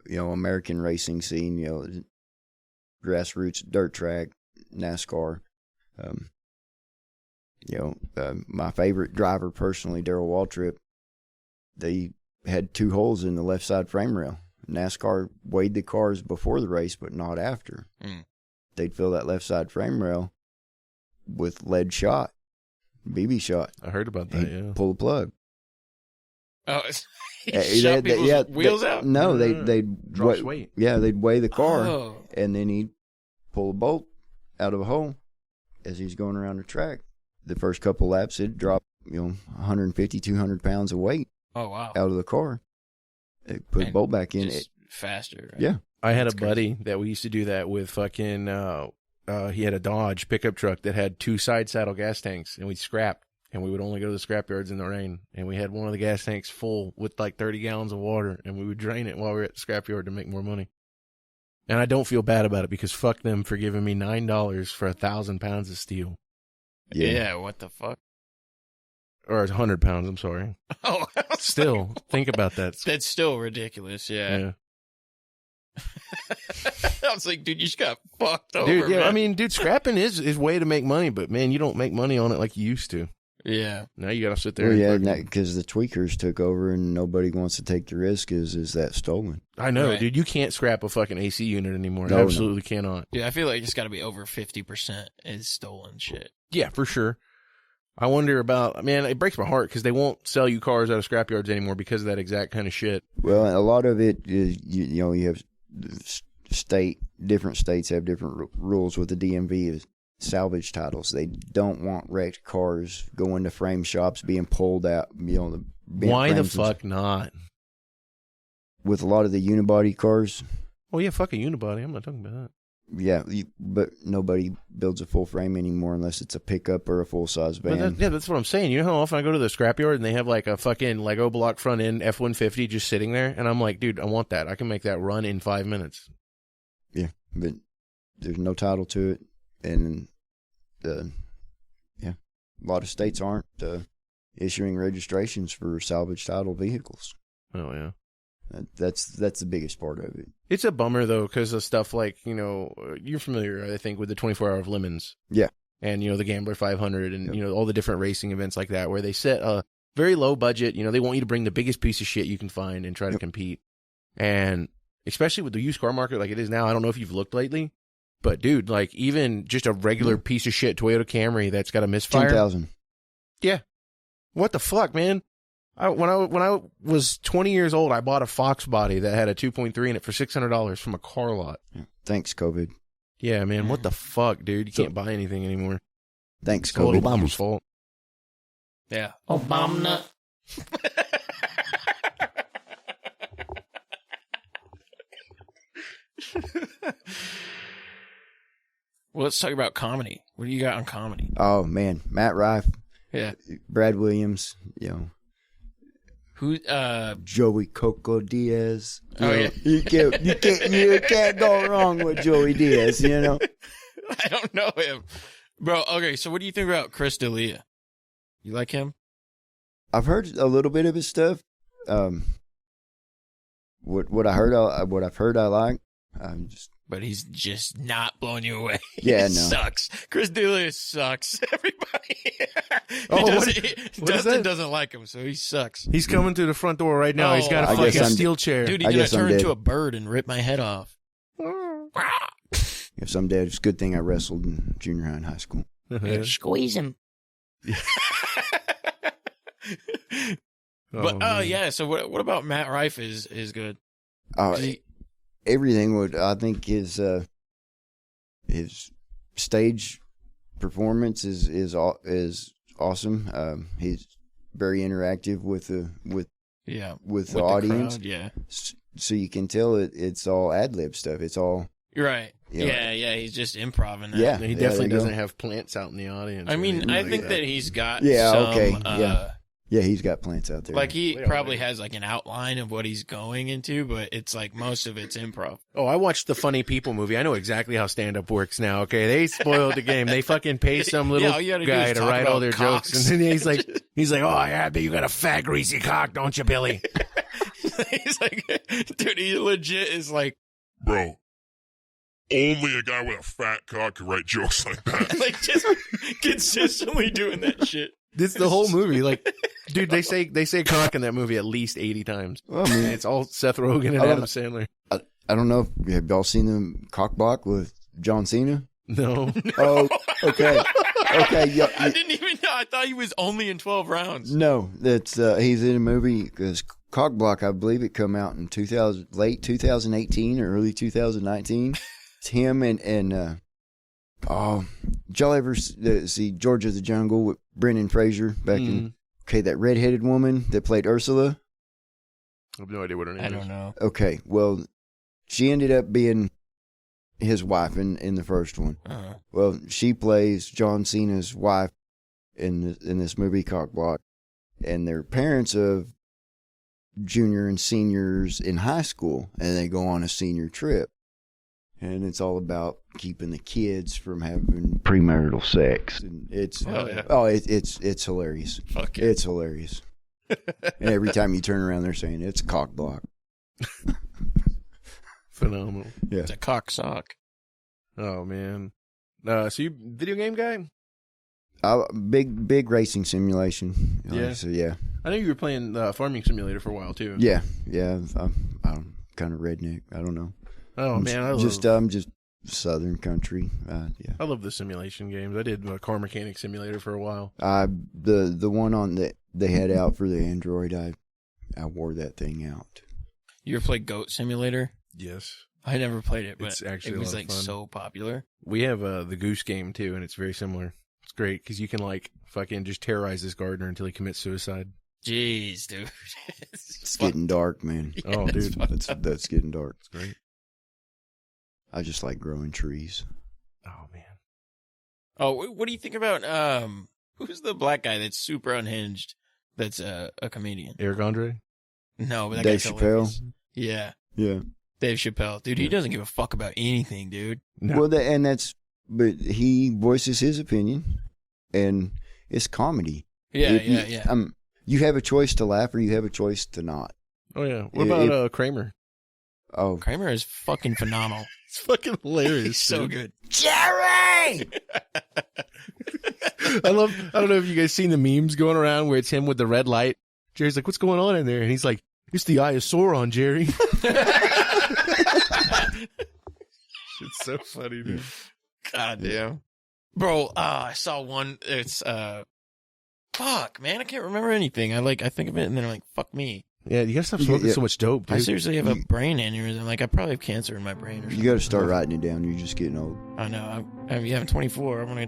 American racing scene, grassroots dirt track, NASCAR. My favorite driver personally, Darrell Waltrip, they had 2 holes in the left side frame rail. NASCAR weighed the cars before the race, but not after. They'd fill that left side frame rail with lead shot, BB shot. I heard about that. Yeah, pull the plug. Oh, he shot people's wheels out? No, they'd drop weight. Yeah, they'd weigh the car, and then he'd pull a bolt out of a hole as he's going around the track. The first couple laps, it'd drop 150, 200 pounds of weight. Oh wow! Out of the car. They put a bolt back in it. Faster. Right? Yeah. I had a buddy that we used to do that with. Fucking, he had a Dodge pickup truck that had 2 side saddle gas tanks, and we scrapped. And we would only go to the scrap yards in the rain. And we had one of the gas tanks full with like 30 gallons of water, and we would drain it while we were at the scrap yard to make more money. And I don't feel bad about it because fuck them for giving me $9 for 1,000 pounds of steel. Yeah, what the fuck? Or 100 pounds, I'm sorry. Oh, still, think about that. That's still ridiculous, yeah. I was like, dude, you just got fucked over, dude. Yeah, man. I mean, dude, scrapping is way to make money, but man, you don't make money on it like you used to. Yeah. Now you gotta sit there. Well, yeah, because the tweakers took over and nobody wants to take the risk. Is that stolen? I know, right. Dude. You can't scrap a fucking AC unit anymore. No, Absolutely cannot. Yeah, I feel like it's got to be over 50% is stolen shit. Yeah, for sure. I wonder about, man, it breaks my heart because they won't sell you cars out of scrapyards anymore because of that exact kind of shit. Well, a lot of it is, you have different states have different rules with the DMV is salvage titles. They don't want wrecked cars going to frame shops being pulled out. Why the fuck not? With a lot of the unibody cars. Oh yeah, fuck a unibody. I'm not talking about that. Yeah, but nobody builds a full frame anymore unless it's a pickup or a full-size van. That's what I'm saying. You know how often I go to the scrapyard and they have like a fucking Lego block front end F-150 just sitting there? And I'm like, dude, I want that. I can make that run in 5 minutes. Yeah, but there's no title to it. And, a lot of states aren't issuing registrations for salvage title vehicles. Oh, yeah. That's the biggest part of it. It's a bummer, though, because of stuff like, you're familiar, I think, with the 24 Hour of Lemons. Yeah. And, the Gambler 500 and, all the different racing events like that where they set a very low budget. They want you to bring the biggest piece of shit you can find and try to compete. And especially with the used car market like it is now, I don't know if you've looked lately, but, dude, like, even just a regular piece of shit Toyota Camry that's got a misfire. 10,000. Yeah. What the fuck, man? When I was 20 years old, I bought a Fox body that had a 2.3 in it for $600 from a car lot. Yeah. Thanks, COVID. Yeah, man. What the fuck, dude? You can't buy anything anymore. Thanks, It's all COVID. Obama's fault. Yeah. Obama. Well, let's talk about comedy. What do you got on comedy? Oh man, Matt Rife, Yeah. Brad Williams, Who? Joey Coco Diaz. Oh, yeah. You can't go wrong with Joey Diaz. I don't know him, bro. Okay, so what do you think about Chris D'Elia? You like him? I've heard a little bit of his stuff. What I've heard I like. But he's just not blowing you away. Yeah, He no. sucks. Chris D'Elia sucks. Everybody. What is Dustin that? doesn't like him, so he sucks. He's coming to the front door right now. He's got a I guess fucking I'm- steel chair. Dude, I he's gonna guess I'm turn dead. into a bird and rip my head off. If some days, it's a good thing I wrestled in junior high and high school. Squeeze him. But man. yeah. So what about Matt Rife is good? 'Cause he- Everything would. I think his stage performance is awesome. He's very interactive with the the audience. crowd, yeah. So you can tell it's all ad lib stuff. It's all You're right. Yeah. Yeah. He's just improv that. Yeah. He definitely there you go. doesn't have plants out in the audience. I or mean, anything I like think that he's got Yeah, some, okay, yeah. He's got plants out there. like he They are probably big. has like an outline of what he's going into, but it's like most of it's improv. Oh, I watched the Funny People movie. I know exactly how stand-up works now, okay? They spoiled the game. They fucking pay some little all you gotta do guy is to talk write all about their cocks. jokes. And then he's like, oh, yeah, but you got a fat, greasy cock, don't you, Billy? He's like, dude, he legit is like, Bro, only a guy with a fat cock can write jokes like that. like just consistently doing that shit. This the whole movie. Like, dude, they say cock in that movie at least 80 times. Well, I mean, It's all Seth Rogen and I don't Adam know. Sandler. I don't know. Have y'all seen the cock block with John Cena? No. Oh, okay. Okay. I didn't even know. I thought he was only in 12 rounds. No, that's he's in a movie because Cock Block, I believe it come out in late 2018 or early 2019. It's him and did y'all ever see George of the Jungle with Brendan Fraser back in? Okay, that redheaded woman that played Ursula. I have no idea what her name I is. don't know. Okay, well, she ended up being his wife in the first one. Uh-huh. Well, she plays John Cena's wife in this movie Cock Block, and they're parents of junior and seniors in high school, and they go on a senior trip, and it's all about keeping the kids from having premarital sex, and it's Hell yeah. it's hilarious. Fuck it. It's hilarious, and every time you turn around, they're saying it's Cock Block. Phenomenal. Yeah, It's a cock sock. Oh, man. So you video game guy? big racing simulation. Yeah. So yeah. I know you were playing Farming Simulator for a while, too. Yeah, I'm kind of redneck. I don't know. Oh, man. I'm just Southern country. Yeah. I love the simulation games. I did Car Mechanic Simulator for a while. The one on that they had out for the Android, I wore that thing out. You ever played Goat Simulator? Yes. I never played it, but It's actually it a was lot of like fun. so popular. We have the Goose game, too, and it's very similar. It's great because you can, like, fucking just terrorize this gardener until he commits suicide. Jeez, dude. It's getting dark, man. Oh, it's dude. fucked That's getting dark. It's great. I just like growing trees. Oh, man. Oh, what do you think about who's the black guy that's super unhinged? That's a comedian. Eric Andre? No, but that Dave guy's Chappelle? hilarious. Yeah, Yeah. Dave Chappelle, dude. He doesn't give a fuck about anything, dude. No. Well, but he voices his opinion, and it's comedy. Yeah, If yeah. you have a choice to laugh or you have a choice to not. Oh, yeah. What about Kramer? Oh, Kramer is fucking phenomenal. It's fucking hilarious. He's so dude. good. Jerry! I don't know if you guys seen the memes going around where it's him with the red light. Jerry's like, what's going on in there? And he's like, it's the eye of Sauron, Jerry. It's so funny, dude. God damn. Bro, I saw one. It's fuck, man. I can't remember anything. I think of it and then I'm like, fuck me. Yeah, you gotta stop smoking Yeah. so much dope, I dude. seriously have a brain aneurysm. Like I probably have cancer in my brain or something. You got to start writing it down. You're just getting old. I know. I'm 24. I'm gonna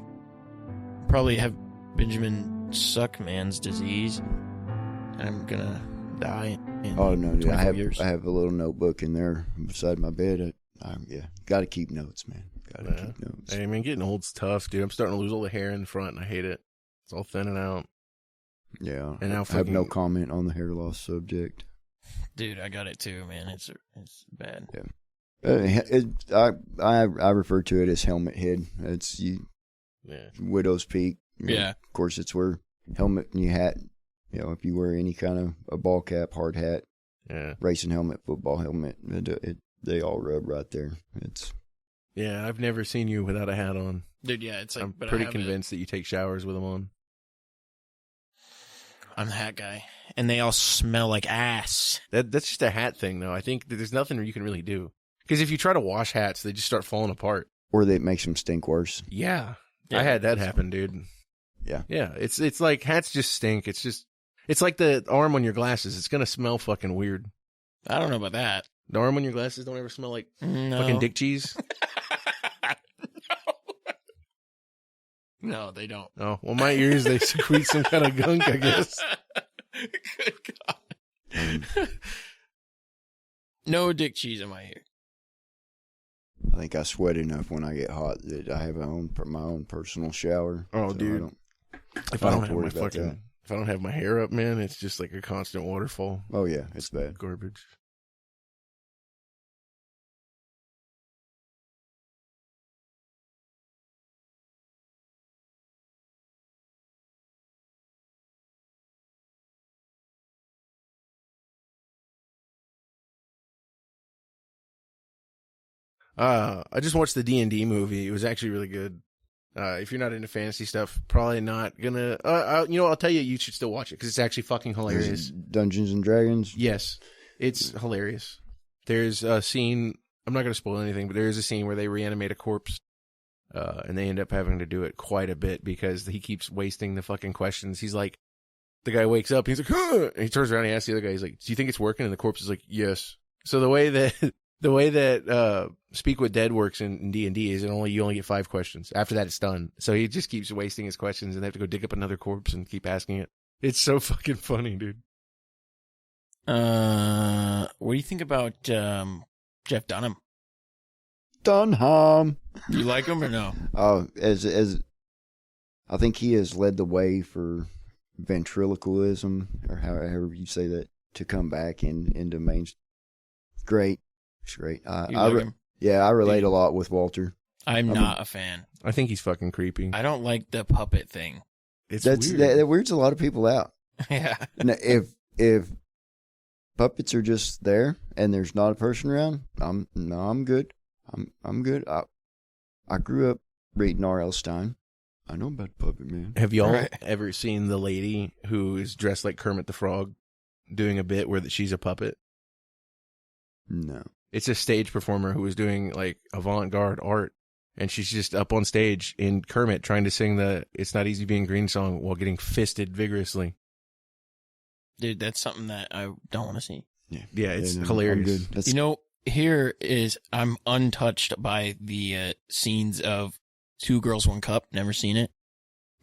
probably have Benjamin Suckman's disease, and I'm gonna die in Oh no, dude, 24 years. I have a little notebook in there beside my bed. Got to keep notes, man. Got to keep notes. Hey, man, getting old's tough, dude. I'm starting to lose all the hair in the front, and I hate it. It's all thinning out. Yeah, And now I have no comment on the hair loss subject. Dude, I got it too, man. It's bad. Yeah. I refer to it as helmet head. It's widow's peak. Yeah. Of course, it's where helmet and your hat. If you wear any kind of a ball cap, hard hat, racing helmet, football helmet, they all rub right there. I've never seen you without a hat on. Dude, yeah, it's like. I'm but pretty I have convinced that you take showers with them on. I'm the hat guy, and they all smell like ass. That's just a hat thing, though. I think that there's nothing you can really do. Because if you try to wash hats, they just start falling apart. Or it makes them stink worse. Yeah. I had that happen, dude. Yeah. Yeah. It's like hats just stink. It's like the arm on your glasses. It's going to smell fucking weird. I don't know about that. The arm on your glasses don't ever smell like fucking dick cheese? No, they don't. Oh, well, my ears, they secrete some kind of gunk, I guess. Good God. No dick cheese in my ear. I think I sweat enough when I get hot that I have my own personal shower. Oh, so dude. If I don't have my hair up, man, it's just like a constant waterfall. Oh, yeah. It's bad. Garbage. I just watched the D&D movie. It was actually really good. If you're not into fantasy stuff, probably not gonna. I'll tell you, you should still watch it because it's actually fucking hilarious. Dungeons and Dragons. Yes, it's hilarious. There's a scene. I'm not gonna spoil anything, but there is a scene where they reanimate a corpse, and they end up having to do it quite a bit because he keeps wasting the fucking questions. He's like, the guy wakes up, he's like, huh! And he turns around and he asks the other guy, he's like, "Do you think it's working?" And the corpse is like, "Yes." So the way that Speak with Dead works in D&D is you only get 5 questions. After that, it's done. So he just keeps wasting his questions, and they have to go dig up another corpse and keep asking it. It's so fucking funny, dude. What do you think about Jeff Dunham? Dunham. Do you like him or no? Oh, as I think he has led the way for ventriloquism, or however you say that, to come back into main. Great. It's great. Him? Yeah, I relate a lot with Walter. I'm not a fan. I think he's fucking creepy. I don't like the puppet thing. It's weird. That weirds a lot of people out. Yeah. And if puppets are just there and there's not a person around, I'm good. I'm good. I grew up reading R.L. Stein. I know about Puppet Man. Have y'all ever seen the lady who is dressed like Kermit the Frog doing a bit where she's a puppet? No. It's a stage performer who was doing like avant-garde art, and she's just up on stage in Kermit trying to sing the "It's Not Easy Being Green" song while getting fisted vigorously. Dude, that's something that I don't want to see. Yeah, it's hilarious. Here is I'm untouched by the scenes of Two Girls, One Cup, never seen it,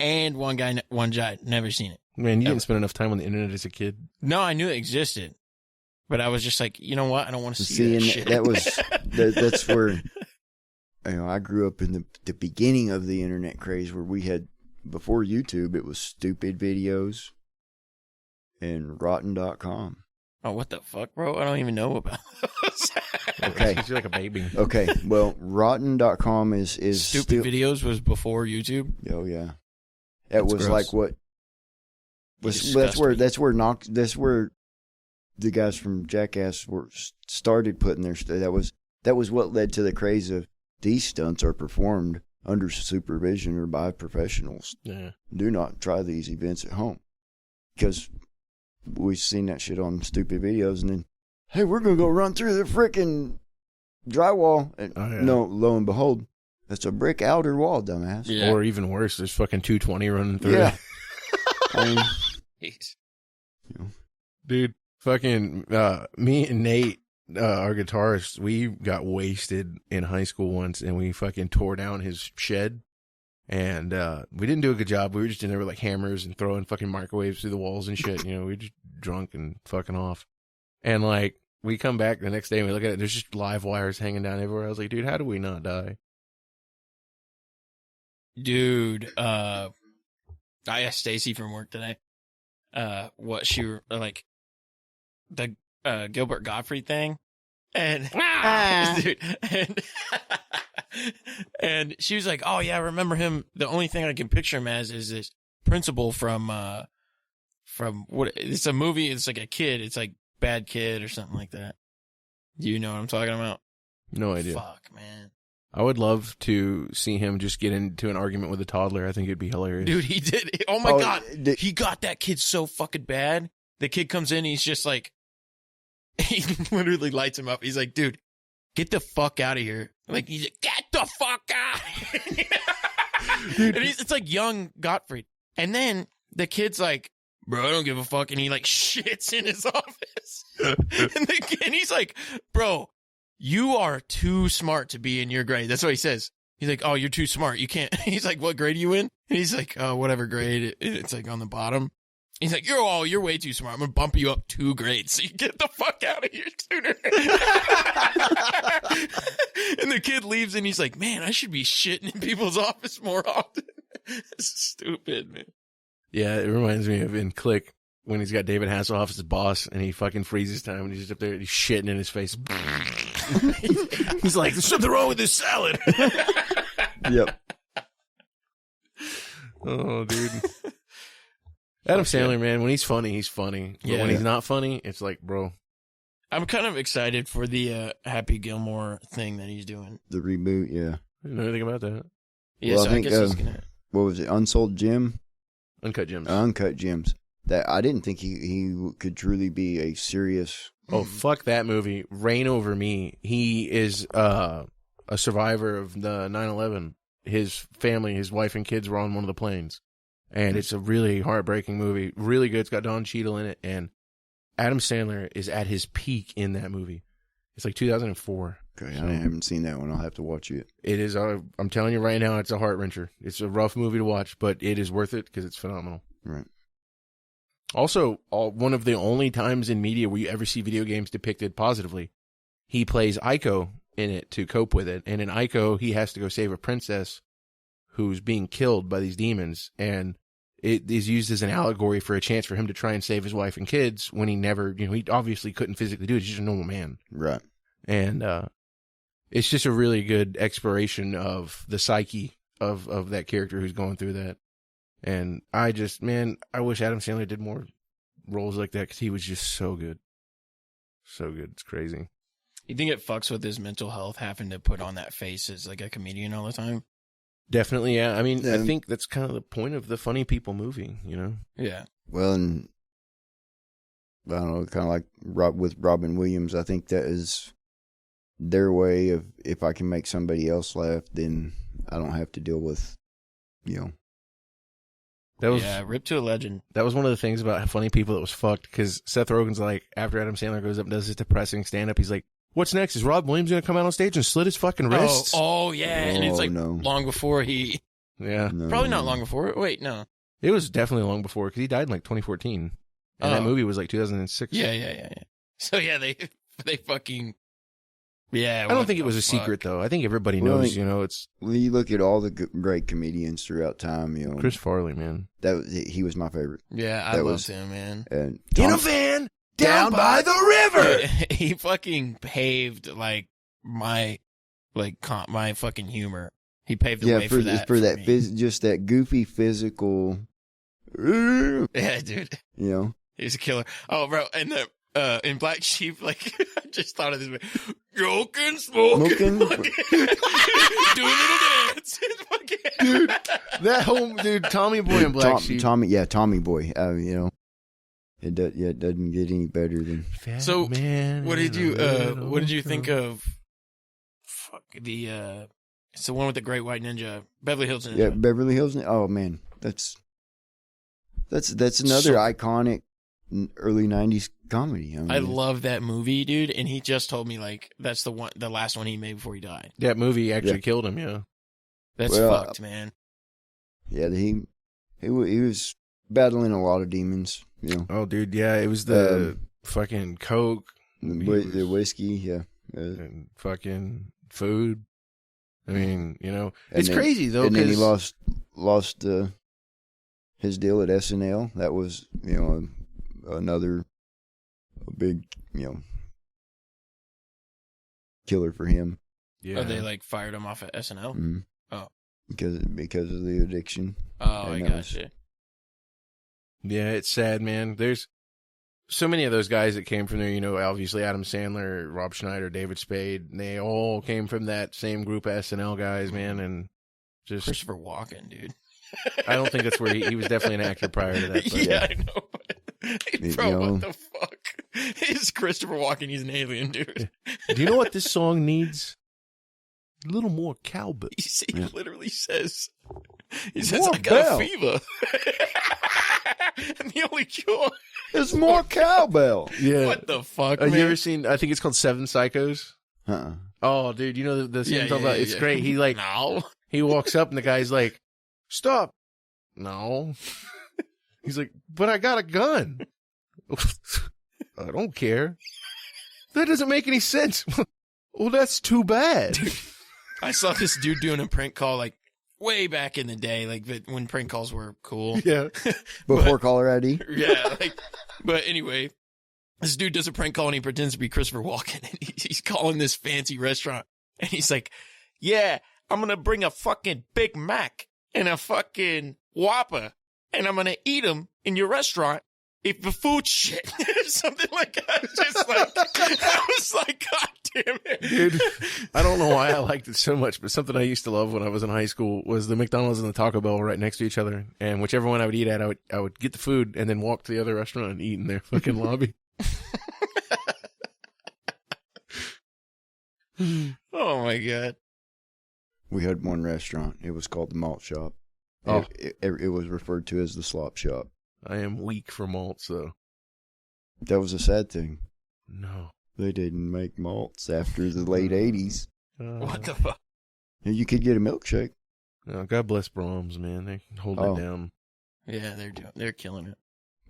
and One Guy, One Giant, never seen it. Man, you didn't spend enough time on the internet as a kid. No, I knew it existed. But I was just like, you know what? I don't want to see that shit. That's where, I grew up in the beginning of the internet craze where we had, before YouTube, it was stupid videos and rotten.com. Oh, what the fuck, bro? I don't even know about those. Okay. You're like a baby. Okay. Well, rotten.com is stupid videos was before YouTube. Oh yeah. That was gross. like what that's where the guys from Jackass started putting their stuff. That was what led to the craze of these stunts are performed under supervision or by professionals. Yeah. Do not try these events at home. Because we've seen that shit on stupid videos, and then, hey, we're going to go run through the freaking drywall. And no, lo and behold, that's a brick outer wall, dumbass. Yeah. Or even worse, there's fucking 220 running through it. I mean, dude. Fucking me and Nate, our guitarist, we got wasted in high school once, and we fucking tore down his shed And we didn't do a good job. We were just in there with like hammers and throwing fucking microwaves through the walls and shit. You know, we were just drunk and fucking off. And like, we come back the next day and we look at it. There's just live wires hanging down everywhere. I was like, dude, how do we not die? Dude, I asked Stacy from work today, what she like the Gilbert Gottfried thing, and dude, and she was like, "Oh yeah, I remember him. The only thing I can picture him as is this principal from what? It's a movie. It's like a kid. It's like Bad Kid or something like that. Do you know what I'm talking about? No idea. Fuck, man." I would love to see him just get into an argument with a toddler. I think it'd be hilarious. Dude, he did. Oh my God. He got that kid so fucking bad. The kid comes in, he's just like, he literally lights him up. He's like, dude, get the fuck out of here. Like, he's like, get the fuck out. And it's like young Gottfried. And then the kid's like, bro, I don't give a fuck. And he like shits in his office. And he's like, bro, you are too smart to be in your grade. That's what he says. He's like, oh, you're too smart. You can't. He's like, what grade are you in? And he's like, oh, whatever grade. It's like on the bottom. He's like, you're way too smart. I'm going to bump you up 2 grades so you get the fuck out of here sooner. And the kid leaves and he's like, man, I should be shitting in people's office more often. It's stupid, man. Yeah, it reminds me of in Click when he's got David Hasselhoff as his boss and he fucking freezes time and he's just up there, he's shitting in his face. He's like, there's something wrong with this salad. Yep. Oh, dude. Adam Sandler, man, when he's funny, he's funny. But when he's not funny, it's like, bro. I'm kind of excited for the Happy Gilmore thing that he's doing. The reboot, yeah. I didn't know anything about that. Yeah, well, so I think, guess he's gonna... what was it, Unsold Gem? Uncut Gems. Uncut Gems. That I didn't think he could truly be a serious... Oh, fuck that movie. Reign Over Me. He is a survivor of the 9/11. His family, his wife and kids were on one of the planes. And it's a really heartbreaking movie. Really good. It's got Don Cheadle in it. And Adam Sandler is at his peak in that movie. It's like 2004. Okay, I haven't seen that one. I'll have to watch it. It is, I'm telling you right now, it's a heart-wrencher. It's a rough movie to watch, but it is worth it because it's phenomenal. Right. Also, one of the only times in media where you ever see video games depicted positively, he plays Ico in it to cope with it. And in Ico, he has to go save a princess who's being killed by these demons. And it is used as an allegory for a chance for him to try and save his wife and kids when he never, he obviously couldn't physically do it. He's just a normal man. Right. And it's just a really good exploration of the psyche of that character who's going through that. And I wish Adam Sandler did more roles like that because he was just so good. So good. It's crazy. You think it fucks with his mental health having to put on that face as like a comedian all the time? Definitely, yeah. I mean, I think that's kind of the point of the Funny People movie, Yeah. Well, and I don't know, kind of like with Robin Williams, I think that is their way of, if I can make somebody else laugh, then I don't have to deal with, That was, rip to a legend. That was one of the things about Funny People that was fucked, because Seth Rogen's like, after Adam Sandler goes up and does his depressing stand-up, he's like, what's next? Is Rob Williams going to come out on stage and slit his fucking wrists? Oh yeah. And it's like long before he... Yeah. No, Probably not long before. Wait, no. It was definitely long before, because he died in like 2014. And that movie was like 2006. Yeah. So yeah, they fucking... Yeah. I don't think it was a secret, though. I think everybody knows, it's... Well, you look at all the great comedians throughout time, Chris Farley, man. He was my favorite. Yeah, I loved him, man. And in a van down by the river! He fucking paved, like, my fucking humor. He paved the way for that. For that, just that goofy physical... Yeah, dude. He's a killer. Oh, bro, and in Black Sheep, like, I just thought of this. Joking, smoking. Doing little dance. Dude, that whole, Tommy Boy and Black Sheep. Tommy Boy. It doesn't get any better than... So, what did you think of it's the one with the Great White Ninja, Beverly Hills Ninja. Yeah, Beverly Hills Ninja. Oh, man. That's another iconic early 90s comedy. I love that movie, dude, and he just told me, like, that's the last one he made before he died. That movie actually killed him, yeah. That's fucked, man. Yeah, he was battling a lot of demons. You know. Oh, dude, yeah, it was the fucking coke, The whiskey, yeah, and fucking food. I mean, you know, And it's then- crazy though. and then he 'cause- lost his deal at SNL. That was, you know, another big, you know, killer for him. Yeah, Oh, they like fired him off at SNL. Mhm. Oh. because of the addiction. Oh, I And that got was- you. yeah, it's sad, man. There's so many of those guys that came from there. You know, obviously Adam Sandler, Rob Schneider, David Spade. They all came from that same group of SNL guys, man. And just, Christopher Walken, dude. I don't think that's where he was definitely an actor prior to that. But Yeah, I know. But, You bro, know. what the fuck? It's Christopher Walken. He's an alien, dude. Do you know what this song needs? A little more cowbell. He Yeah. literally says, I More got bell. a fever. And the only cure. There's more cowbell. Yeah. What the fuck, You man? ever seen? I think it's called Seven Psychos. Uh-uh. Oh, dude, you know the scene I'm talking about? It's great. He like no. he walks up and the guy's like, "Stop!" No. He's like, "But I got a gun." I don't care. That doesn't make any sense. Well, that's too bad. I saw this dude doing a prank call like way back in the day, like when prank calls were cool. Yeah. Before caller ID. Yeah, like, but anyway, this dude does a prank call and he pretends to be Christopher Walken, and he's calling this fancy restaurant, and he's like, "Yeah, I'm gonna bring a fucking Big Mac and a fucking Whopper, and I'm gonna eat them in your restaurant if the food's shit," something like that. Just like I was like, "God damn it, Dude, I don't know why I liked it so much, but something I used to love when I was in high school was the McDonald's and the Taco Bell right next to each other. And whichever one I would eat at, I would get the food and then walk to the other restaurant and eat in their fucking lobby. Oh my god." We had one restaurant. It was called the Malt Shop. Oh. It was referred to as the Slop Shop. I am weak for malts, though. That was a sad thing. No. They didn't make malts after the late 80s. What the fuck? You could get a milkshake. God bless Brahms, man. They hold Oh. it down. Yeah, they're killing it,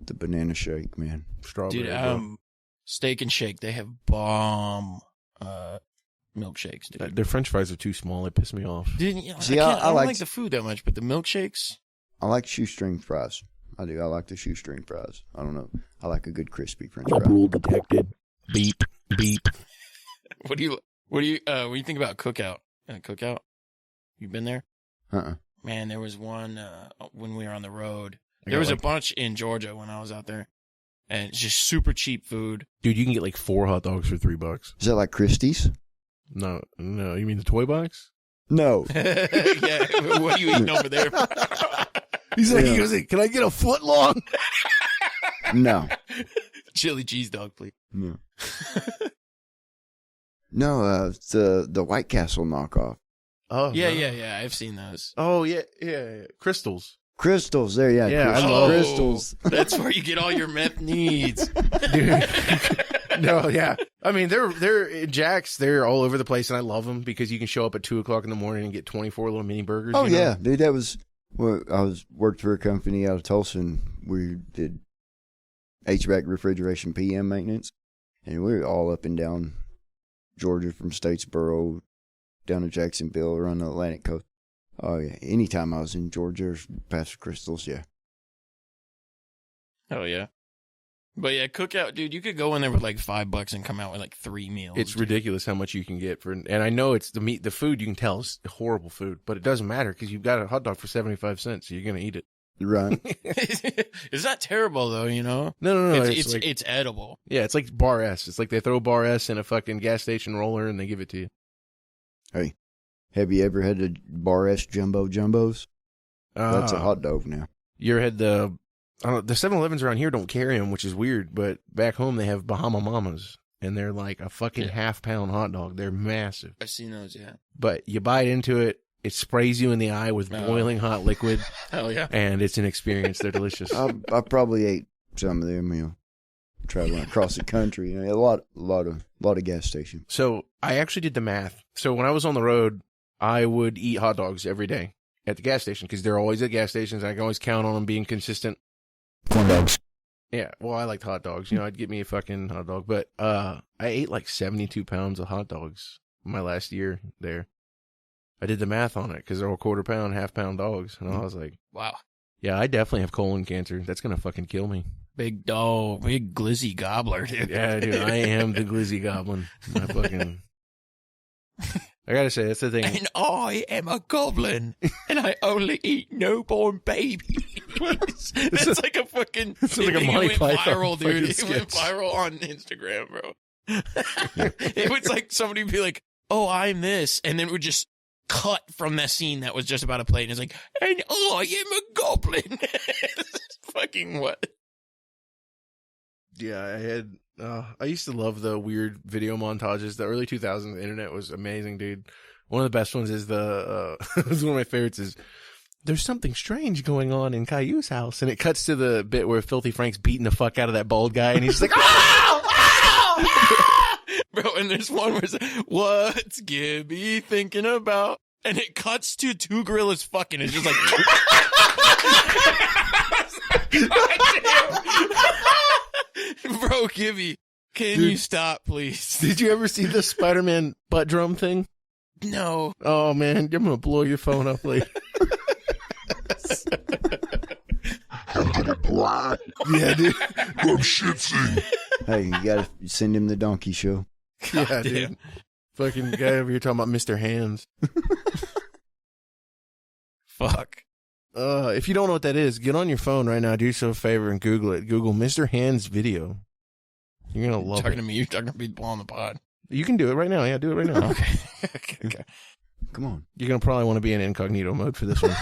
The banana shake, man. Strawberry. dude. bro. Steak and Shake, they have bomb milkshakes, dude. Their French fries are too small. They piss me off. Dude, you know, See, I I don't like- like the food that much, but the milkshakes. I like shoestring fries. I do. I like the shoestring fries. I don't know. I like a good crispy French fry. Rule detected. Beep, beep. What do you think about Cookout? Cookout? You been there? Uh-uh. Man, there was one when we were on the road. I There got was a like- bunch in Georgia when I was out there, and it's just super cheap food. Dude, you can get like 4 hot dogs for $3. Is that like Christie's? No, you mean the toy box? No. Yeah, what are you eating over there? He's like, Yeah. he goes, can I get a foot long? No. Chili cheese dog, please. No. No, it's the White Castle knockoff. Oh, Yeah, no. yeah. I've seen those. Oh, yeah. Crystals. Crystals, there, yeah. Yeah, I crystals. love- Crystals. That's where you get all your meth needs. Dude. No, yeah. I mean, they're Jack's. They're all over the place, and I love them because you can show up at 2:00 in the morning and get 24 little mini burgers. Oh, you know? yeah. Dude, that was... Well, worked for a company out of Tulsa, and we did HVAC refrigeration PM maintenance. And we were all up and down Georgia from Statesboro down to Jacksonville around the Atlantic coast. Oh, yeah. Anytime I was in Georgia or past Crystals, yeah. Oh yeah. But yeah, Cookout, dude, you could go in there with like $5 and come out with like 3 meals. It's ridiculous how much you can get for, and I know it's the meat, the food. You can tell it's horrible food, but it doesn't matter because you've got a hot dog for 75 cents, so you're gonna eat it. Right. It's not terrible though, you know. No. It's edible. Yeah, it's like Bar S. It's like they throw Bar S in a fucking gas station roller and they give it to you. Hey, have you ever had the Bar S Jumbo Jumbos? That's a hot dog now. You ever had the 7-Elevens around here don't carry them, which is weird, but back home they have Bahama Mamas, and they're like a fucking half-pound hot dog. They're massive. I've seen those, yeah. But you bite into it, it sprays you in the eye with Oh. boiling hot liquid, Hell yeah. and it's an experience. They're delicious. I probably ate some of them, you know, traveling across the country. You know, a lot of gas stations. So I actually did the math. So when I was on the road, I would eat hot dogs every day. at the gas station because they're always at gas stations. I can always count on them being consistent. Corn dogs. Yeah, well, I liked hot dogs. You know, I'd get me a fucking hot dog. But I ate like 72 pounds of hot dogs my last year there. I did the math on it because they're all quarter pound, half pound dogs. And I was like, Wow. yeah, I definitely have colon cancer. That's going to fucking kill me. Big dog, big glizzy gobbler, dude. Yeah, dude, I am the glizzy goblin. I fucking... I gotta say, that's the thing. And I am a goblin, and I only eat newborn babies. That's like a fucking... It's like a it Monty went Python viral, dude. fucking It went sketch. viral on Instagram, bro. It was like somebody would be like, oh, I'm this, and then it would just cut from that scene that was just about to play, and it's like, and I am a goblin. Fucking what? Yeah, I used to love the weird video montages. The early 2000s, the internet was amazing, dude. One of the best ones is one of my favorites is, there's something strange going on in Caillou's house. And it cuts to the bit where Filthy Frank's beating the fuck out of that bald guy. And he's just like, ah! Bro, and there's one where it's like, what's Gibby thinking about? And it cuts to two gorillas fucking. It's just like, bro, Gibby, can you stop, please? Did you ever see the Spider-Man butt drum thing? No. Oh, man, I'm going to blow your phone up later. Yeah, dude. Go shit scene. Hey, you gotta send him the donkey show. Yeah, dude. Fucking guy over here talking about Mr. Hands. Fuck. If you don't know what that is, get on your phone right now. Do yourself a favor and Google it. Google Mr. Hands video. You're going to love Talking it. to me, you're talking to people on the pod. You can do it right now. Yeah, do it right now. Okay. Okay. Come on. You're going to probably want to be in incognito mode for this one.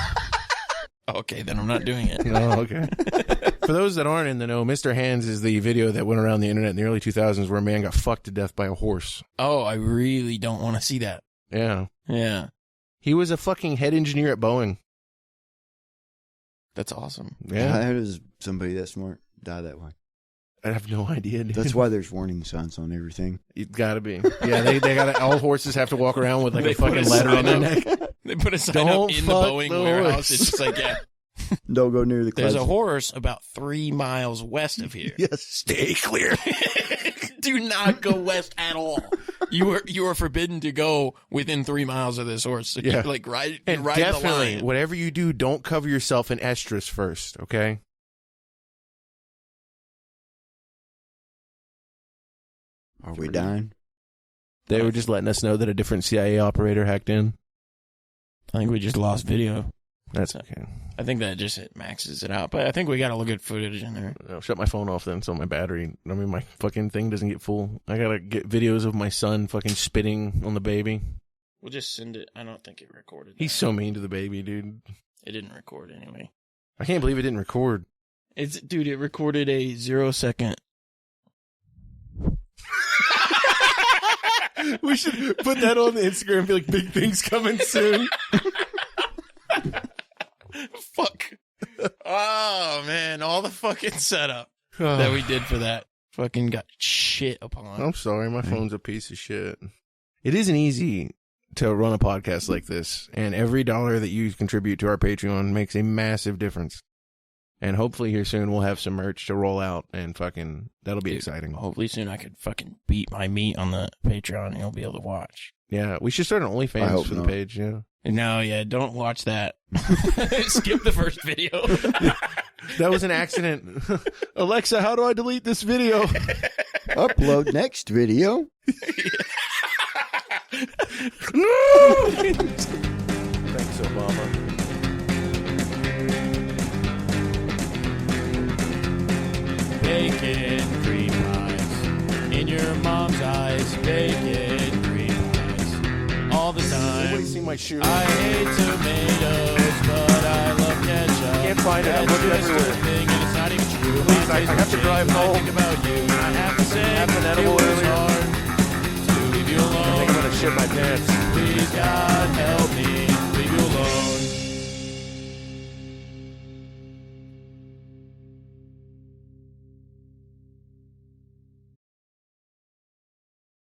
Okay, then I'm not doing it. Oh, okay. For those that aren't in the know, Mr. Hands is the video that went around the internet in the early 2000s where a man got fucked to death by a horse. Oh, I really don't want to see that. Yeah. Yeah. He was a fucking head engineer at Boeing. That's awesome. Yeah. How does somebody that smart die that way? I have no idea, dude. That's why there's warning signs on everything. It's gotta be. Yeah, they got all horses have to walk around with like They a fucking put a letter on their sign neck. They put a sign Don't up in the fuck Boeing the warehouse. horse. It's just like, yeah, Don't go near the there's a closet. horse about 3 miles west of here. Yes, stay clear. Do not go west at all. You are forbidden to go within 3 miles of this horse. So Yeah. you're like right, you're And right in the definitely, line. whatever you do, don't cover yourself in estrus first, okay? Are we dying? They were just letting us know that a different CIA operator hacked in. I think we just lost video. That's okay. I think that just maxes it out. But I think we got a little good footage in there. I'll shut my phone off then so my my fucking thing doesn't get full. I gotta get videos of my son fucking spitting on the baby. We'll just send it. I don't think it recorded. He's so mean to the baby, dude. It didn't record anyway. I can't believe it didn't record. Dude, it recorded a 0-second. We should put that on the Instagram and be like, big things coming soon. Fuck. Oh, man. All the fucking setup that we did for that fucking got shit upon. I'm sorry, my phone's a piece of shit. It isn't easy to run a podcast like this, and every dollar that you contribute to our Patreon makes a massive difference. And hopefully here soon we'll have some merch to roll out, and fucking that'll be exciting. Hopefully soon I could fucking beat my meat on the Patreon and you'll be able to watch. Yeah, we should start an I OnlyFans hope for the not. page, yeah. No, yeah, don't watch that. Skip the first video. That was an accident. Alexa, how do I delete this video? Upload next video. No! Thanks, Obama. Bacon cream pies in your mom's eyes. Bacon cream pies all the Somebody see time. my shoe. I hate tomatoes, but I love ketchup. Can't find it. I'm looking That's everywhere. a thing, and it's not even true. Please, My I have to taste drive when I home. think about you, and I have to say Have an it edible was earlier. hard to leave you I think I'm alone. gonna shit my pants. Please, God, help